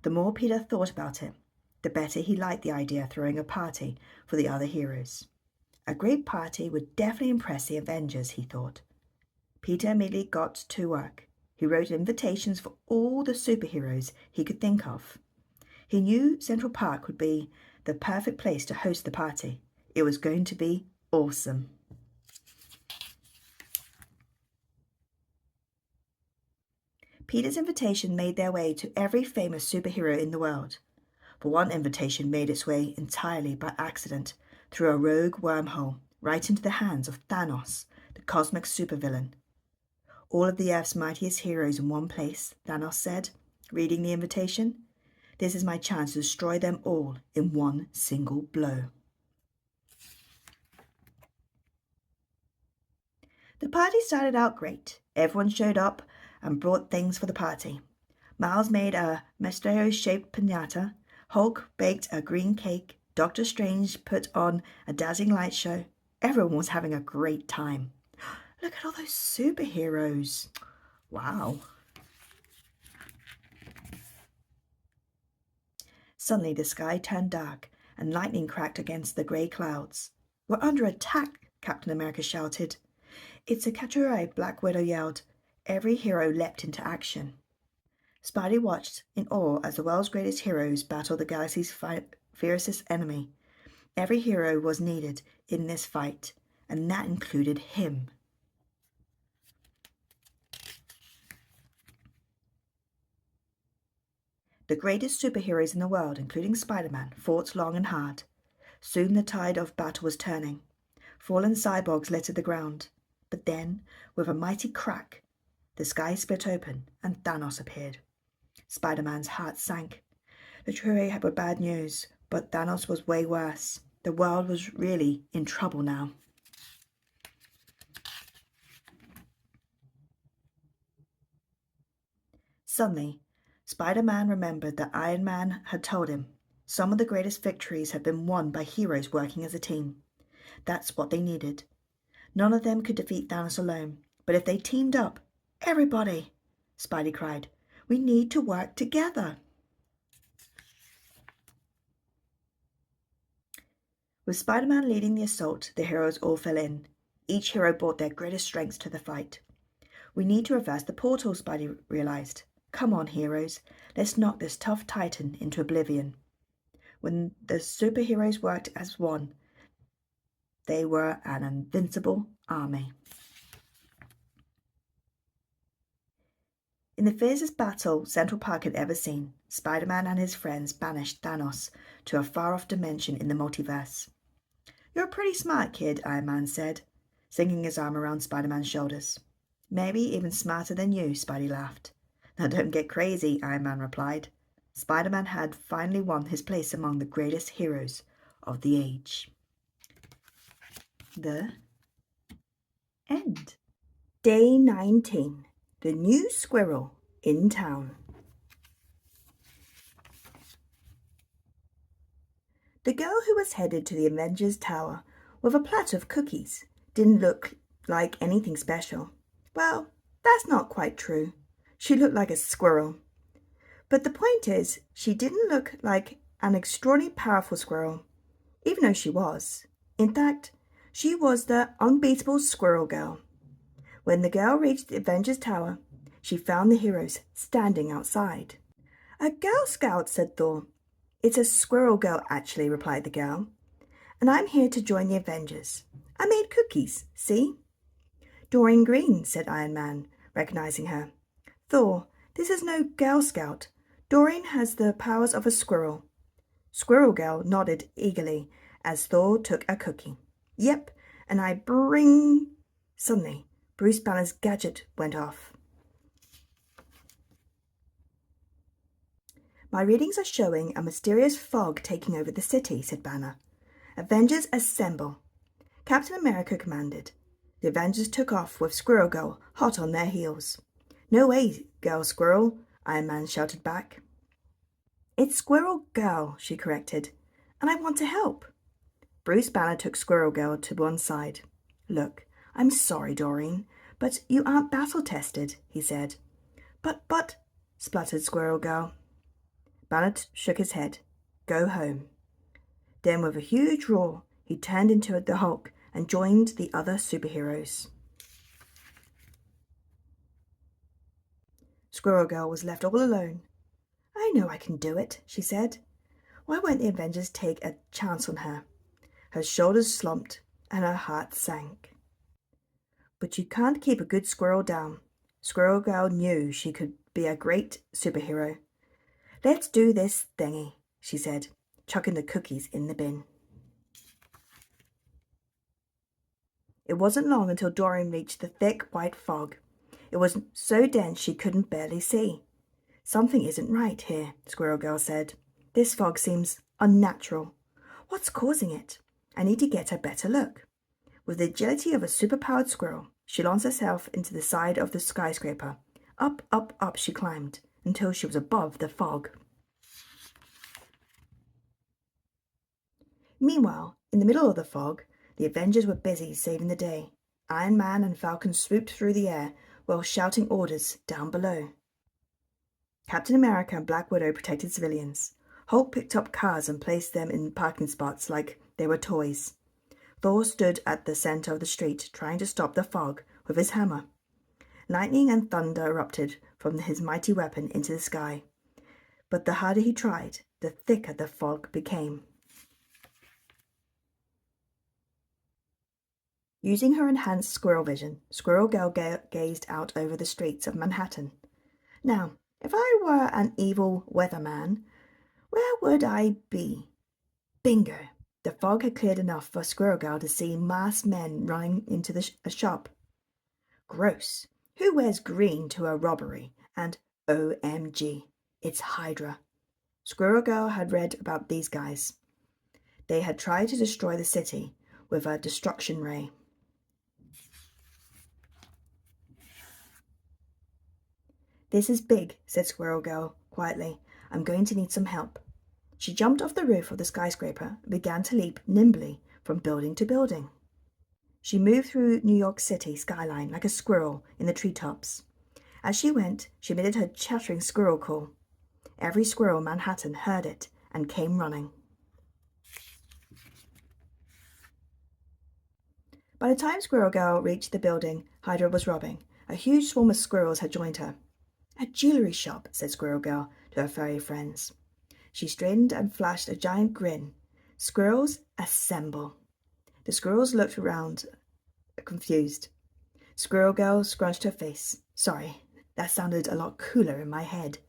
A: The more Peter thought about it, the better he liked the idea of throwing a party for the other heroes. A great party would definitely impress the Avengers, he thought. Peter immediately got to work. He wrote invitations for all the superheroes he could think of. He knew Central Park would be the perfect place to host the party. It was going to be awesome. Peter's invitation made their way to every famous superhero in the world. But one invitation made its way entirely by accident through a rogue wormhole right into the hands of Thanos, the cosmic supervillain. All of the Earth's mightiest heroes in one place, Thanos said, reading the invitation. This is my chance to destroy them all in one single blow. The party started out great. Everyone showed up and brought things for the party. Miles made a Mysterio-shaped piñata. Hulk baked a green cake. Doctor Strange put on a dazzling light show. Everyone was having a great time. Look at all those superheroes. Wow. Suddenly the sky turned dark and lightning cracked against the grey clouds. We're under attack, Captain America shouted. It's a Katsurai, Black Widow yelled. Every hero leapt into action. Spidey watched in awe as the world's greatest heroes battled the galaxy's fiercest enemy. Every hero was needed in this fight, and that included him. The greatest superheroes in the world, including Spider-Man, fought long and hard. Soon the tide of battle was turning. Fallen cyborgs littered the ground. But then, with a mighty crack, the sky split open and Thanos appeared. Spider-Man's heart sank. The trio were bad news, but Thanos was way worse. The world was really in trouble now. Suddenly, Spider-Man remembered that Iron Man had told him some of the greatest victories had been won by heroes working as a team. That's what they needed. None of them could defeat Thanos alone, but if they teamed up, everybody, Spidey cried, we need to work together. With Spider-Man leading the assault, the heroes all fell in. Each hero brought their greatest strengths to the fight. We need to reverse the portal, Spidey realized. Come on, heroes, let's knock this tough titan into oblivion. When the superheroes worked as one, they were an invincible army. In the fiercest battle Central Park had ever seen, Spider-Man and his friends banished Thanos to a far-off dimension in the multiverse. You're a pretty smart kid, Iron Man said, sinking his arm around Spider-Man's shoulders. Maybe even smarter than you, Spidey laughed. Now don't get crazy, Iron Man replied. Spider-Man had finally won his place among the greatest heroes of the age. The end. Day 19. The new Squirrel in Town. The girl who was headed to the Avengers Tower with a platter of cookies didn't look like anything special. Well, that's not quite true. She looked like a squirrel. But the point is, she didn't look like an extraordinarily powerful squirrel, even though she was. In fact, she was the unbeatable Squirrel Girl. When the girl reached the Avengers Tower, she found the heroes standing outside. A Girl Scout, said Thor. It's a Squirrel Girl, actually, replied the girl. And I'm here to join the Avengers. I made cookies, see? Doreen Green, said Iron Man, recognizing her. Thor, this is no Girl Scout. Doreen has the powers of a squirrel. Squirrel Girl nodded eagerly as Thor took a cookie. Yep, and I bring... Suddenly, Bruce Banner's gadget went off. My readings are showing a mysterious fog taking over the city, said Banner. Avengers assemble. Captain America commanded. The Avengers took off with Squirrel Girl hot on their heels. No way, Girl Squirrel, Iron Man shouted back. It's Squirrel Girl, she corrected, and I want to help. Bruce Banner took Squirrel Girl to one side. Look, I'm sorry, Doreen, but you aren't battle-tested, he said. But, spluttered Squirrel Girl. Banner shook his head. Go home. Then with a huge roar, he turned into the Hulk and joined the other superheroes. Squirrel Girl was left all alone. I know I can do it, she said. Why won't the Avengers take a chance on her? Her shoulders slumped and her heart sank. But you can't keep a good squirrel down. Squirrel Girl knew she could be a great superhero. Let's do this thingy, she said, chucking the cookies in the bin. It wasn't long until Doreen reached the thick white fog. It was so dense she couldn't barely see. Something isn't right here, Squirrel Girl said. This fog seems unnatural. What's causing it? I need to get a better look. With the agility of a superpowered squirrel, she launched herself into the side of the skyscraper. Up, up, up she climbed, until she was above the fog. Meanwhile, in the middle of the fog, the Avengers were busy saving the day. Iron Man and Falcon swooped through the air while shouting orders down below. Captain America and Black Widow protected civilians. Hulk picked up cars and placed them in parking spots like they were toys. Thor stood at the center of the street trying to stop the fog with his hammer. Lightning and thunder erupted from his mighty weapon into the sky. But the harder he tried, the thicker the fog became. Using her enhanced squirrel vision, Squirrel Girl gazed out over the streets of Manhattan. Now, if I were an evil weatherman, where would I be? Bingo! The fog had cleared enough for Squirrel Girl to see masked men running into a shop. Gross! Who wears green to a robbery? And OMG, it's Hydra. Squirrel Girl had read about these guys. They had tried to destroy the city with a destruction ray. This is big, said Squirrel Girl quietly. I'm going to need some help. She jumped off the roof of the skyscraper and began to leap nimbly from building to building. She moved through New York City skyline like a squirrel in the treetops. As she went, she emitted her chattering squirrel call. Every squirrel in Manhattan heard it and came running. By the time Squirrel Girl reached the building Hydra was robbing, a huge swarm of squirrels had joined her. A jewelry shop, said Squirrel Girl to her furry friends. She straightened and flashed a giant grin. Squirrels, assemble. The squirrels looked around, confused. Squirrel Girl scrunched her face. Sorry, that sounded a lot cooler in my head.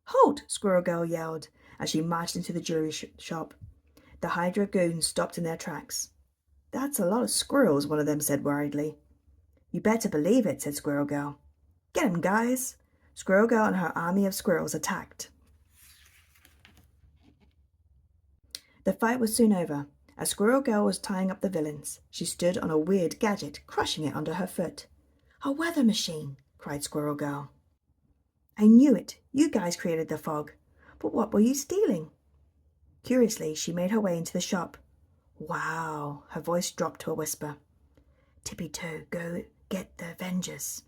A: Halt! Squirrel Girl yelled as she marched into the jewelry shop. The Hydra goons stopped in their tracks. That's a lot of squirrels, one of them said worriedly. You better believe it, said Squirrel Girl. Get 'em, guys! Squirrel Girl and her army of squirrels attacked. The fight was soon over. As Squirrel Girl was tying up the villains, she stood on a weird gadget, crushing it under her foot. A weather machine, cried Squirrel Girl. I knew it. You guys created the fog. But what were you stealing? Curiously, she made her way into the shop. Wow, her voice dropped to a whisper. Tippy-toe, go get the Avengers.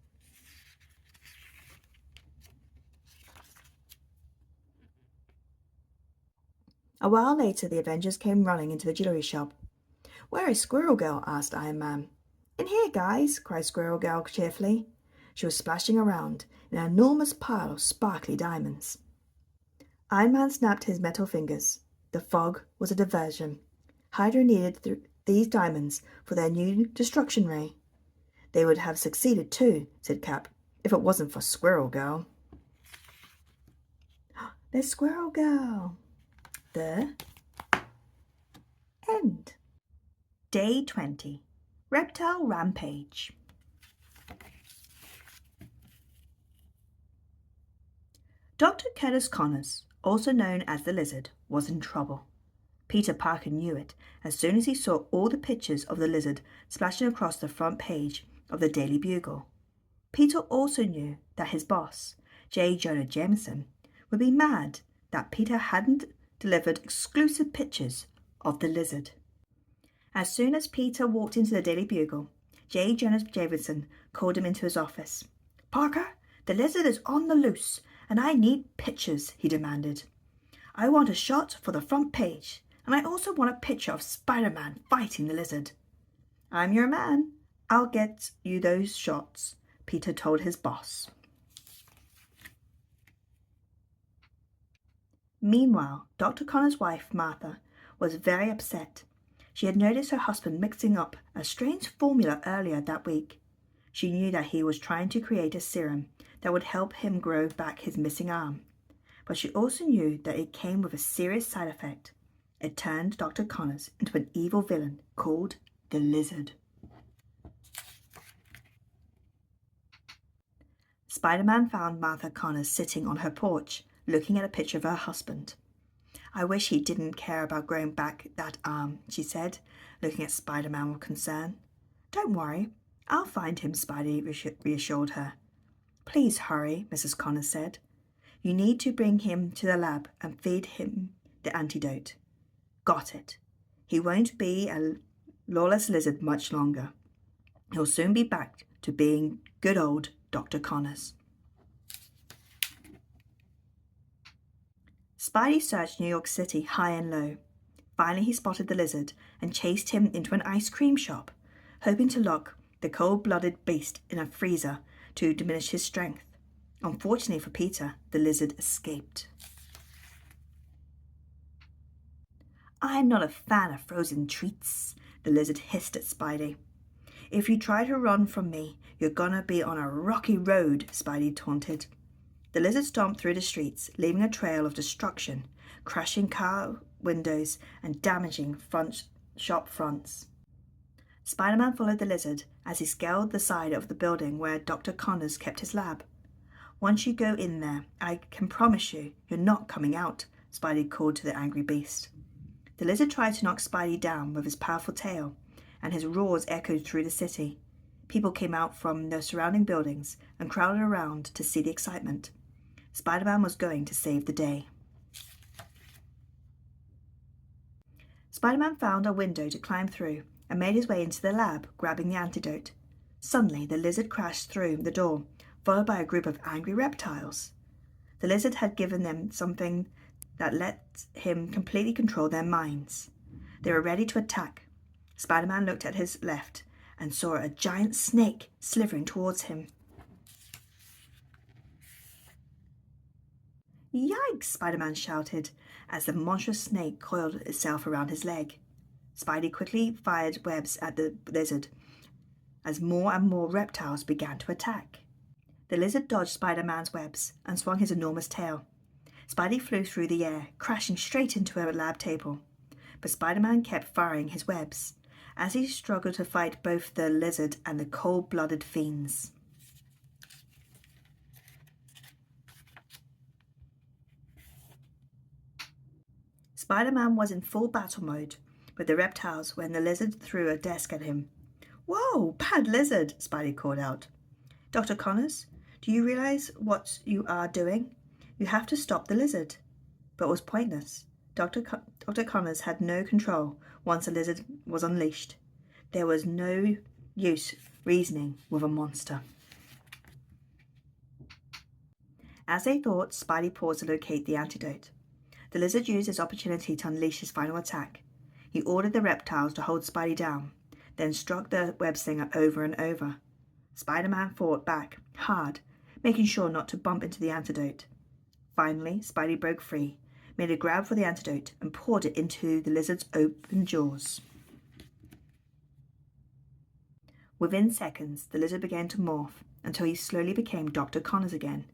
A: A while later, the Avengers came running into the jewelry shop. Where is Squirrel Girl? Asked Iron Man. In here, guys, cried Squirrel Girl cheerfully. She was splashing around in an enormous pile of sparkly diamonds. Iron Man snapped his metal fingers. The fog was a diversion. Hydra needed these diamonds for their new destruction ray. They would have succeeded too, said Cap, if it wasn't for Squirrel Girl. There's Squirrel Girl. The end. Day 20. Reptile Rampage. Dr. Curtis Connors, also known as the Lizard, was in trouble. Peter Parker knew it as soon as he saw all the pictures of the lizard splashing across the front page of the Daily Bugle. Peter also knew that his boss, J. Jonah Jameson, would be mad that Peter hadn't delivered exclusive pictures of the lizard. As soon as Peter walked into the Daily Bugle, J. Jonah Jameson called him into his office. Parker, the lizard is on the loose, and I need pictures, he demanded. I want a shot for the front page, and I also want a picture of Spider-Man fighting the lizard. I'm your man. I'll get you those shots, Peter told his boss. Meanwhile, Dr. Connor's wife, Martha, was very upset. She had noticed her husband mixing up a strange formula earlier that week. She knew that he was trying to create a serum that would help him grow back his missing arm. But she also knew that it came with a serious side effect. It turned Dr. Connors into an evil villain called the Lizard. Spider-Man found Martha Connors sitting on her porch, looking at a picture of her husband. "I wish he didn't care about growing back that arm," she said, looking at Spider-Man with concern. "Don't worry, I'll find him," Spidey reassured her. "Please hurry," Mrs. Connors said. "You need to bring him to the lab and feed him the antidote." "Got it. He won't be a lawless lizard much longer. He'll soon be back to being good old Dr. Connors." Spidey searched New York City high and low. Finally, he spotted the lizard and chased him into an ice cream shop, hoping to lock the cold-blooded beast in a freezer to diminish his strength. Unfortunately for Peter, the lizard escaped. "I'm not a fan of frozen treats," the lizard hissed at Spidey. "If you try to run from me, you're gonna be on a rocky road," Spidey taunted. The lizard stomped through the streets, leaving a trail of destruction, crashing car windows and damaging shop fronts. Spider-Man followed the lizard as he scaled the side of the building where Dr. Connors kept his lab. "Once you go in there, I can promise you, you're not coming out," Spidey called to the angry beast. The lizard tried to knock Spidey down with his powerful tail, and his roars echoed through the city. People came out from the surrounding buildings and crowded around to see the excitement. Spider-Man was going to save the day. Spider-Man found a window to climb through and made his way into the lab, grabbing the antidote. Suddenly, the lizard crashed through the door, followed by a group of angry reptiles. The lizard had given them something that let him completely control their minds. They were ready to attack. Spider-Man looked at his left and saw a giant snake slithering towards him. "Yikes!" Spider-Man shouted as the monstrous snake coiled itself around his leg. Spidey quickly fired webs at the lizard as more and more reptiles began to attack. The lizard dodged Spider-Man's webs and swung his enormous tail. Spidey flew through the air, crashing straight into a lab table. But Spider-Man kept firing his webs as he struggled to fight both the lizard and the cold-blooded fiends. Spider-Man was in full battle mode with the reptiles when the lizard threw a desk at him. "Whoa, bad lizard!" Spidey called out. "Dr. Connors, do you realize what you are doing? You have to stop the lizard." But it was pointless. Dr. Connors had no control once the lizard was unleashed. There was no use reasoning with a monster. As they thought, Spidey paused to locate the antidote. The lizard used his opportunity to unleash his final attack. He ordered the reptiles to hold Spidey down, then struck the web slinger over and over. Spider-Man fought back hard, making sure not to bump into the antidote. Finally, Spidey broke free, made a grab for the antidote, and poured it into the lizard's open jaws. Within seconds, the lizard began to morph until he slowly became Dr. Connors again.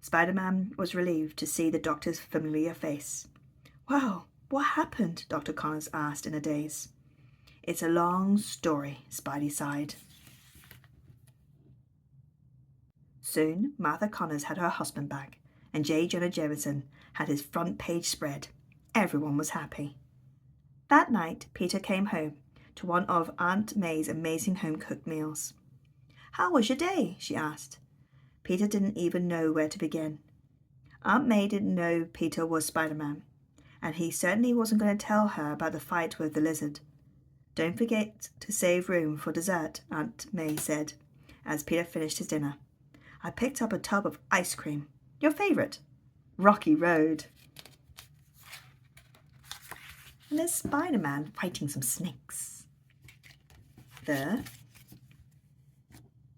A: Spider-Man was relieved to see the doctor's familiar face. "Well, what happened?" Dr. Connors asked in a daze. "It's a long story," Spidey sighed. Soon, Martha Connors had her husband back, and J. Jonah Jameson had his front page spread. Everyone was happy. That night, Peter came home to one of Aunt May's amazing home-cooked meals. "How was your day?" she asked. Peter didn't even know where to begin. Aunt May didn't know Peter was Spider-Man, and he certainly wasn't going to tell her about the fight with the lizard. "Don't forget to save room for dessert," Aunt May said, as Peter finished his dinner. "I picked up a tub of ice cream. Your favorite, Rocky Road." And there's Spider-Man fighting some snakes. The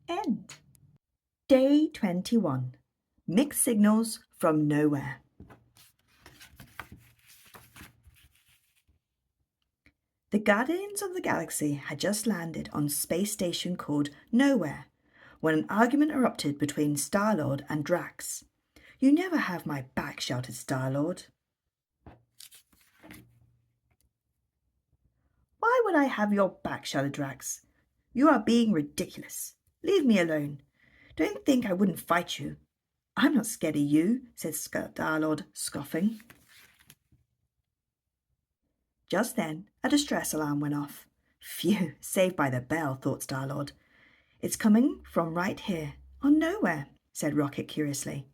A: end. Day 21. Mixed signals from Knowhere. The Guardians of the Galaxy had just landed on a space station called Knowhere when an argument erupted between Star-Lord and Drax. "You never have my back," shouted Star-Lord. "Why would I have your back?" shouted Drax. "You are being ridiculous. Leave me alone. Don't think I wouldn't fight you." "I'm not scared of you," said Star-Lord, scoffing. Just then, a distress alarm went off. "Phew, saved by the bell," thought Star-Lord. "It's coming from right here, on Knowhere," said Rocket curiously.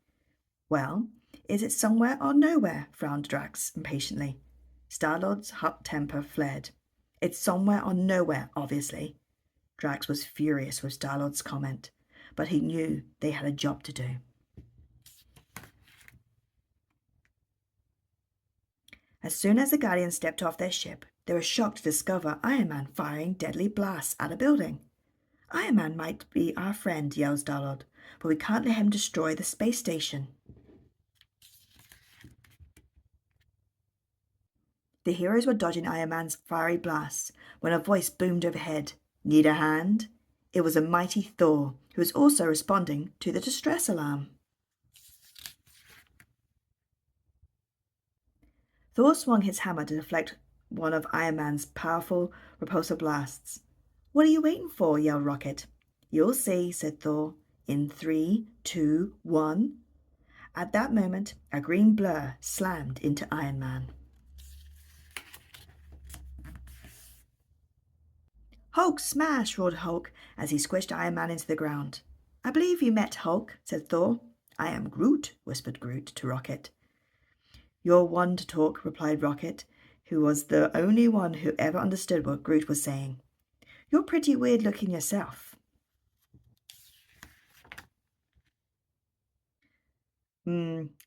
A: "Well, is it somewhere or nowhere?" frowned Drax impatiently. Star-Lord's hot temper flared. "It's somewhere or nowhere, obviously." Drax was furious with Star-Lord's comment, but he knew they had a job to do. As soon as the Guardians stepped off their ship, they were shocked to discover Iron Man firing deadly blasts at a building. "Iron Man might be our friend," yelled Star-Lord, "but we can't let him destroy the space station." The heroes were dodging Iron Man's fiery blasts when a voice boomed overhead. "Need a hand?" It was a mighty Thor, who was also responding to the distress alarm. Thor swung his hammer to deflect one of Iron Man's powerful repulsor blasts. "What are you waiting for?" yelled Rocket. "You'll see," said Thor. "In 3, 2, 1. At that moment, a green blur slammed into Iron Man. "Hulk smash!" roared Hulk as he squished Iron Man into the ground. "I believe you met Hulk," said Thor. "I am Groot," whispered Groot to Rocket. "You're one to talk," replied Rocket, who was the only one who ever understood what Groot was saying. "You're pretty weird looking yourself."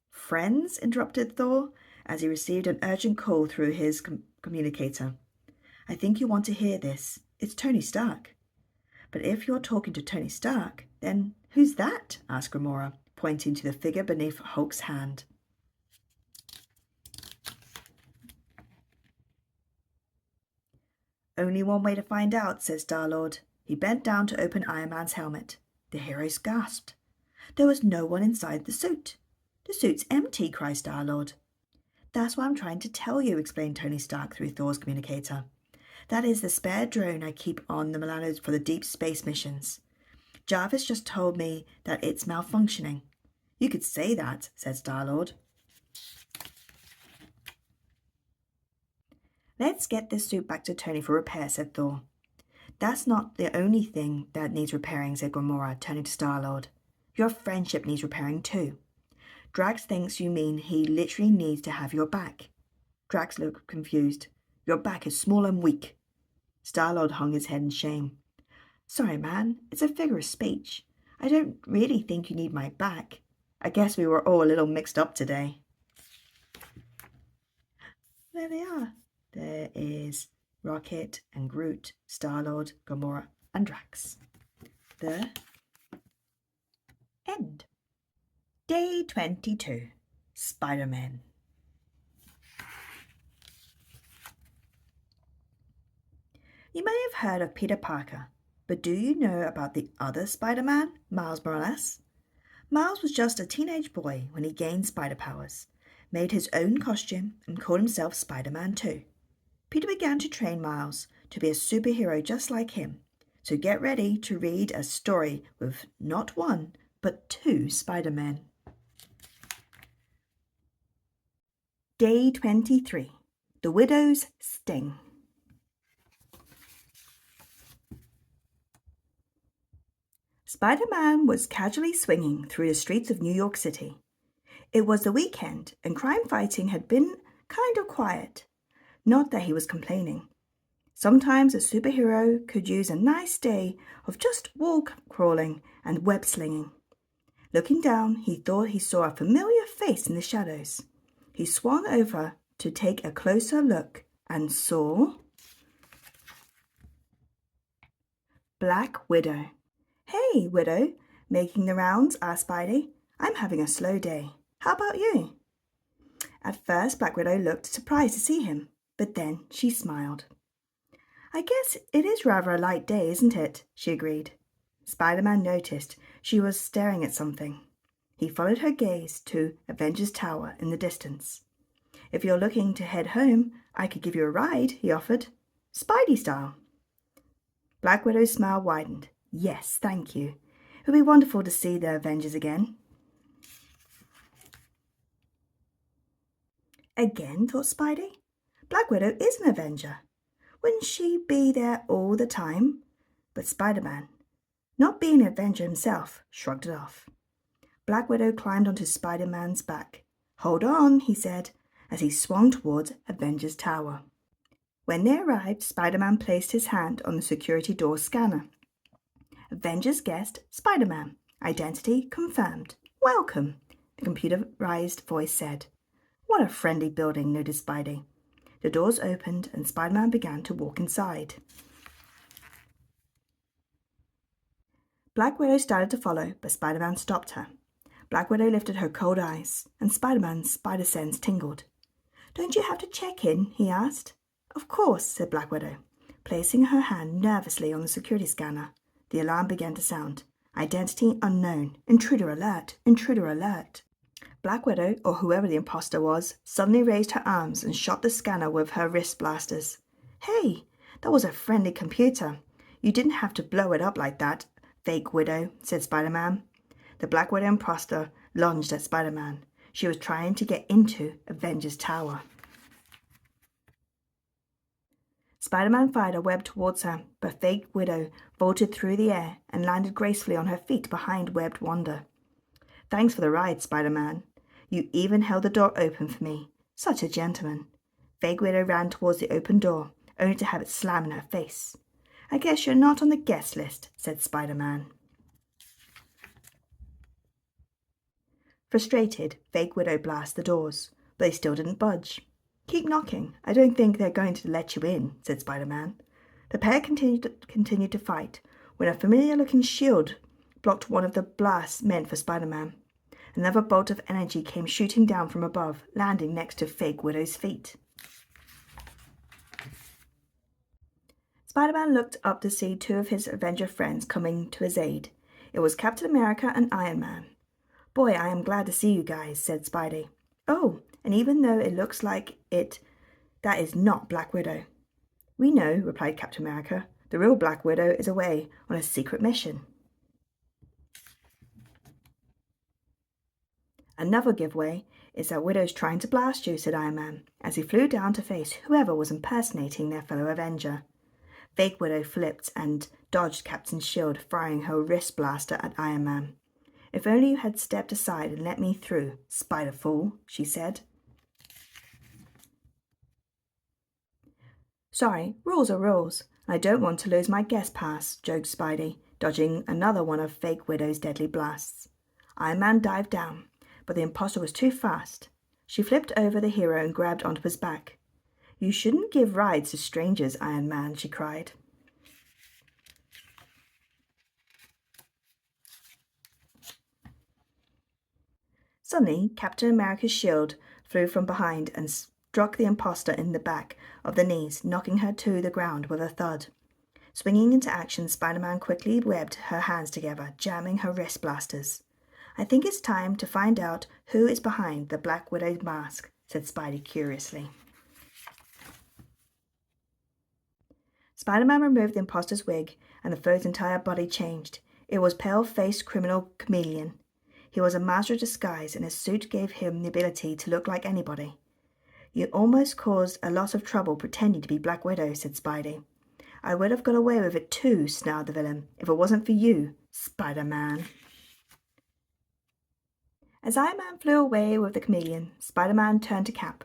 A: Friends?" interrupted Thor, as he received an urgent call through his communicator. "I think you want to hear this. It's Tony Stark." "But if you're talking to Tony Stark, then who's that?" asked Gamora, pointing to the figure beneath Hulk's hand. "Only one way to find out," said Star-Lord. He bent down to open Iron Man's helmet. The heroes gasped. There was no one inside the suit. "The suit's empty," cried Star-Lord. "That's what I'm trying to tell you," explained Tony Stark through Thor's communicator. "That is the spare drone I keep on the Milanos for the deep space missions. Jarvis just told me that it's malfunctioning." "You could say that," said Star-Lord. "Let's get this suit back to Tony for repair," said Thor. "That's not the only thing that needs repairing," said Gamora, turning to Star-Lord. "Your friendship needs repairing too. Drax thinks you mean he literally needs to have your back." Drax looked confused. "Your back is small and weak." Star-Lord hung his head in shame. "Sorry, man, it's a figure of speech. I don't really think you need my back. I guess we were all a little mixed up today." There they are. There is Rocket and Groot, Star-Lord, Gamora, and Drax. The end. Day 22. Spider-Man. You may have heard of Peter Parker, but do you know about the other Spider-Man, Miles Morales? Miles was just a teenage boy when he gained spider powers, made his own costume, and called himself Spider-Man too. Peter began to train Miles to be a superhero just like him, so get ready to read a story with not one, but two Spider-Men. Day 23. The Widow's Sting. Spider-Man was casually swinging through the streets of New York City. It was the weekend, and crime fighting had been kind of quiet. Not that he was complaining. Sometimes a superhero could use a nice day of just wall crawling and web slinging. Looking down, he thought he saw a familiar face in the shadows. He swung over to take a closer look and saw Black Widow. "Hey, Widow, making the rounds?" asked Spidey. "I'm having a slow day. How about you?" At first, Black Widow looked surprised to see him, but then she smiled. I guess it is rather a light day, isn't it? She agreed. Spider-Man noticed she was staring at something. He followed her gaze to Avengers Tower in the distance. If you're looking to head home, I could give you a ride, he offered. Spidey style. Black Widow's smile widened. Yes, thank you. It would be wonderful to see the Avengers again. Again, thought Spidey. Black Widow is an Avenger. Wouldn't she be there all the time? But Spider-Man, not being an Avenger himself, shrugged it off. Black Widow climbed onto Spider-Man's back. Hold on, he said, as he swung towards Avengers Tower. When they arrived, Spider-Man placed his hand on the security door scanner. Avengers guest, Spider-Man. Identity confirmed. Welcome, the computerized voice said. What a friendly building, noticed Spidey. The doors opened and Spider-Man began to walk inside. Black Widow started to follow, but Spider-Man stopped her. Black Widow lifted her cold eyes, and Spider-Man's spider sense tingled. Don't you have to check in? He asked. Of course, said Black Widow, placing her hand nervously on the security scanner. The alarm began to sound. Identity unknown. Intruder alert. Intruder alert. Black Widow, or whoever the imposter was, suddenly raised her arms and shot the scanner with her wrist blasters. Hey, that was a friendly computer. You didn't have to blow it up like that, fake Widow, said Spider-Man. The Black Widow imposter lunged at Spider-Man. She was trying to get into Avengers Tower. Spider-Man fired a web towards her, but fake Widow vaulted through the air and landed gracefully on her feet behind webbed Wanda. Thanks for the ride, Spider-Man. You even held the door open for me. Such a gentleman. Fake Widow ran towards the open door, only to have it slam in her face. I guess you're not on the guest list, said Spider-Man. Frustrated, Fake Widow blasted the doors, but they still didn't budge. Keep knocking. I don't think they're going to let you in, said Spider-Man. The pair continued to fight, when a familiar-looking shield blocked one of the blasts meant for Spider-Man. Another bolt of energy came shooting down from above, landing next to Fake Widow's feet. Spider-Man looked up to see two of his Avenger friends coming to his aid. It was Captain America and Iron Man. Boy, I am glad to see you guys, said Spidey. Oh, and even though it looks like it, that is not Black Widow. We know, replied Captain America. The real Black Widow is away on a secret mission. Another giveaway is that Widow's trying to blast you, said Iron Man, as he flew down to face whoever was impersonating their fellow Avenger. Fake Widow flipped and dodged Captain's shield, firing her wrist blaster at Iron Man. If only you had stepped aside and let me through, Spider-Fool, she said. Sorry, rules are rules. I don't want to lose my guest pass, joked Spidey, dodging another one of Fake Widow's deadly blasts. Iron Man dived down, but the imposter was too fast. She flipped over the hero and grabbed onto his back. You shouldn't give rides to strangers, Iron Man, she cried. Suddenly, Captain America's shield flew from behind and struck the imposter in the back of the knees, knocking her to the ground with a thud. Swinging into action, Spider-Man quickly webbed her hands together, jamming her wrist blasters. I think it's time to find out who is behind the Black Widow mask, said Spidey curiously. Spider-Man removed the imposter's wig, and the foe's entire body changed. It was pale-faced criminal chameleon. He was a master of disguise, and his suit gave him the ability to look like anybody. You almost caused a lot of trouble pretending to be Black Widow, said Spidey. I would have got away with it too, snarled the villain, if it wasn't for you, Spider-Man. As Iron Man flew away with the chameleon, Spider-Man turned to Cap.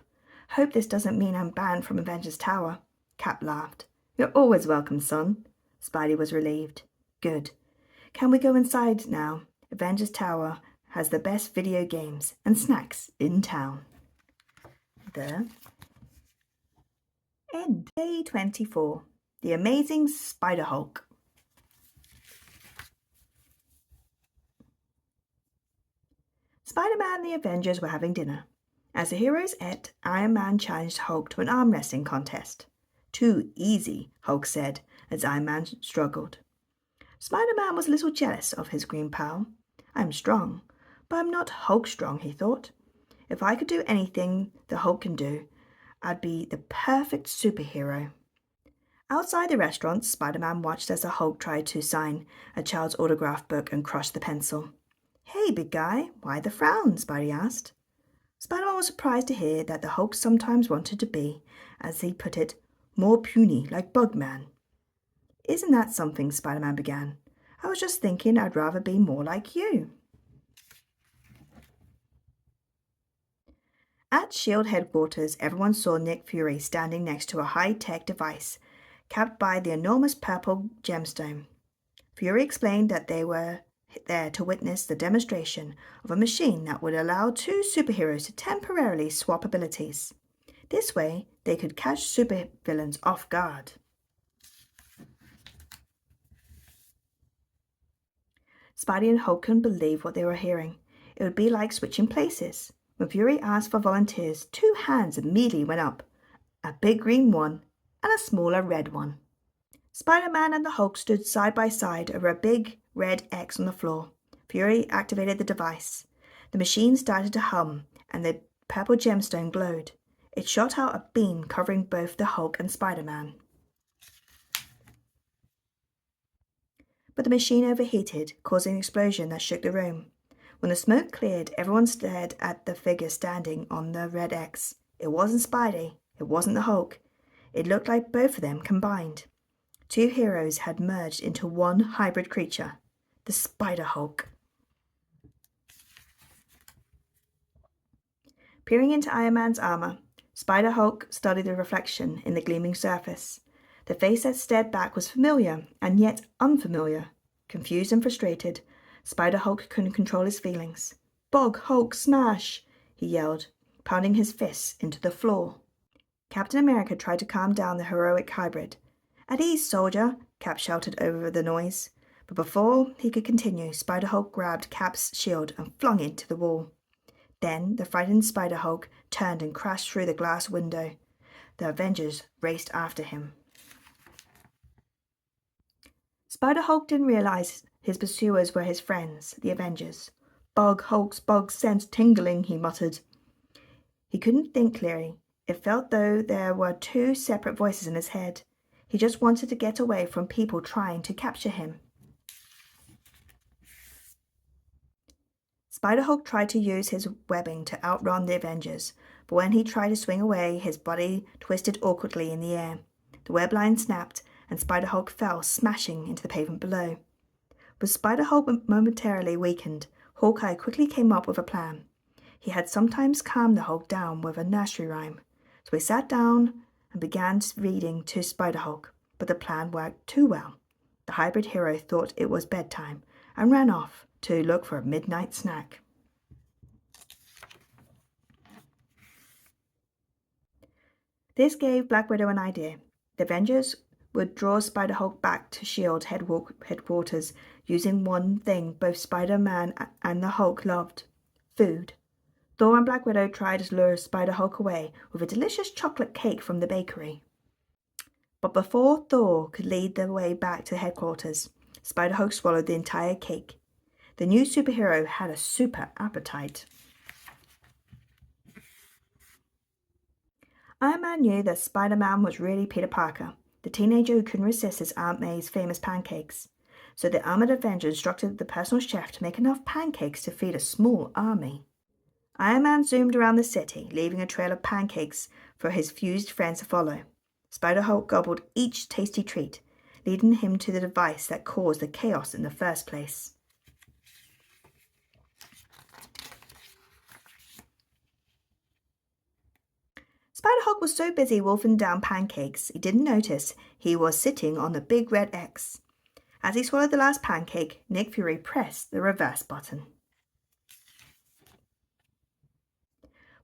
A: Hope this doesn't mean I'm banned from Avengers Tower. Cap laughed. You're always welcome, son. Spidey was relieved. Good. Can we go inside now? Avengers Tower has the best video games and snacks in town. The end. Day 24. The Amazing Spider-Hulk. Spider-Man and the Avengers were having dinner. As the heroes ate, Iron Man challenged Hulk to an arm wrestling contest. Too easy, Hulk said, as Iron Man struggled. Spider-Man was a little jealous of his green pal. I'm strong, but I'm not Hulk strong, he thought. If I could do anything the Hulk can do, I'd be the perfect superhero. Outside the restaurant, Spider-Man watched as the Hulk tried to sign a child's autograph book and crushed the pencil. Hey, big guy, why the frown? Spidey asked. Spider-Man was surprised to hear that the Hulk sometimes wanted to be, as he put it, more puny like Bugman. Isn't that something? Spider-Man began. I was just thinking I'd rather be more like you. At S.H.I.E.L.D. headquarters, everyone saw Nick Fury standing next to a high-tech device capped by the enormous purple gemstone. Fury explained that they were there to witness the demonstration of a machine that would allow two superheroes to temporarily swap abilities. This way, they could catch supervillains off guard. Spidey and Hulk couldn't believe what they were hearing. It would be like switching places. When Fury asked for volunteers, two hands immediately went up, a big green one and a smaller red one. Spider-Man and the Hulk stood side by side over a big red X on the floor. Fury activated the device. The machine started to hum, and the purple gemstone glowed. It shot out a beam covering both the Hulk and Spider-Man. But the machine overheated, causing an explosion that shook the room. When the smoke cleared, everyone stared at the figure standing on the red X. It wasn't Spidey. It wasn't the Hulk. It looked like both of them combined. Two heroes had merged into one hybrid creature, the Spider-Hulk. Peering into Iron Man's armor, Spider-Hulk studied the reflection in the gleaming surface. The face that stared back was familiar and yet unfamiliar. Confused and frustrated, Spider-Hulk couldn't control his feelings. "Bog, Hulk, smash!" he yelled, pounding his fists into the floor. Captain America tried to calm down the heroic hybrid. "At ease, soldier," Cap shouted over the noise. But before he could continue, Spider-Hulk grabbed Cap's shield and flung it to the wall. Then the frightened Spider-Hulk turned and crashed through the glass window. The Avengers raced after him. Spider-Hulk didn't realize his pursuers were his friends, the Avengers. "Bug, Hulk's bug sense tingling," he muttered. He couldn't think clearly. It felt though there were two separate voices in his head. He just wanted to get away from people trying to capture him. Spider-Hulk tried to use his webbing to outrun the Avengers, but when he tried to swing away, his body twisted awkwardly in the air. The web line snapped, and Spider-Hulk fell, smashing into the pavement below. With Spider-Hulk momentarily weakened, Hawkeye quickly came up with a plan. He had sometimes calmed the Hulk down with a nursery rhyme, so he sat down and began reading to Spider-Hulk, but the plan worked too well. The hybrid hero thought it was bedtime and ran off to look for a midnight snack. This gave Black Widow an idea. The Avengers would draw Spider-Hulk back to S.H.I.E.L.D. headquarters using one thing both Spider-Man and the Hulk loved: food. Thor and Black Widow tried to lure Spider-Hulk away with a delicious chocolate cake from the bakery. But before Thor could lead the way back to headquarters, Spider-Hulk swallowed the entire cake. The new superhero had a super appetite. Iron Man knew that Spider-Man was really Peter Parker, the teenager who couldn't resist his Aunt May's famous pancakes. So the armored Avenger instructed the personal chef to make enough pancakes to feed a small army. Iron Man zoomed around the city, leaving a trail of pancakes for his fused friends to follow. Spider-Hulk gobbled each tasty treat, leading him to the device that caused the chaos in the first place. Spider-Hulk was so busy wolfing down pancakes, he didn't notice he was sitting on the big red X. As he swallowed the last pancake, Nick Fury pressed the reverse button.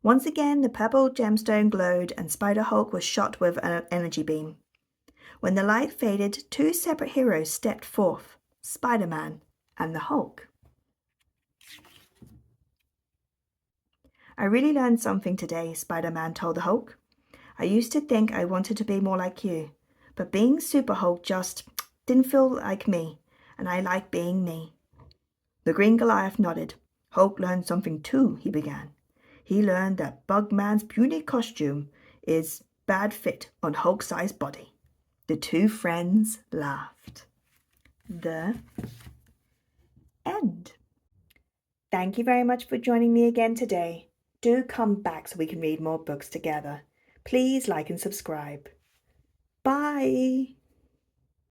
A: Once again, the purple gemstone glowed and Spider-Hulk was shot with an energy beam. When the light faded, two separate heroes stepped forth, Spider-Man and the Hulk. "I really learned something today," Spider-Man told the Hulk. I used to think I wanted to be more like you, but being Super Hulk just didn't feel like me, and I like being me." The Green Goliath nodded. "Hulk learned something too," he began. "He learned that Bugman's puny costume is bad fit on Hulk-sized body." The two friends laughed. The end. Thank you very much for joining me again today. Do come back so we can read more books together. Please like and subscribe. Bye!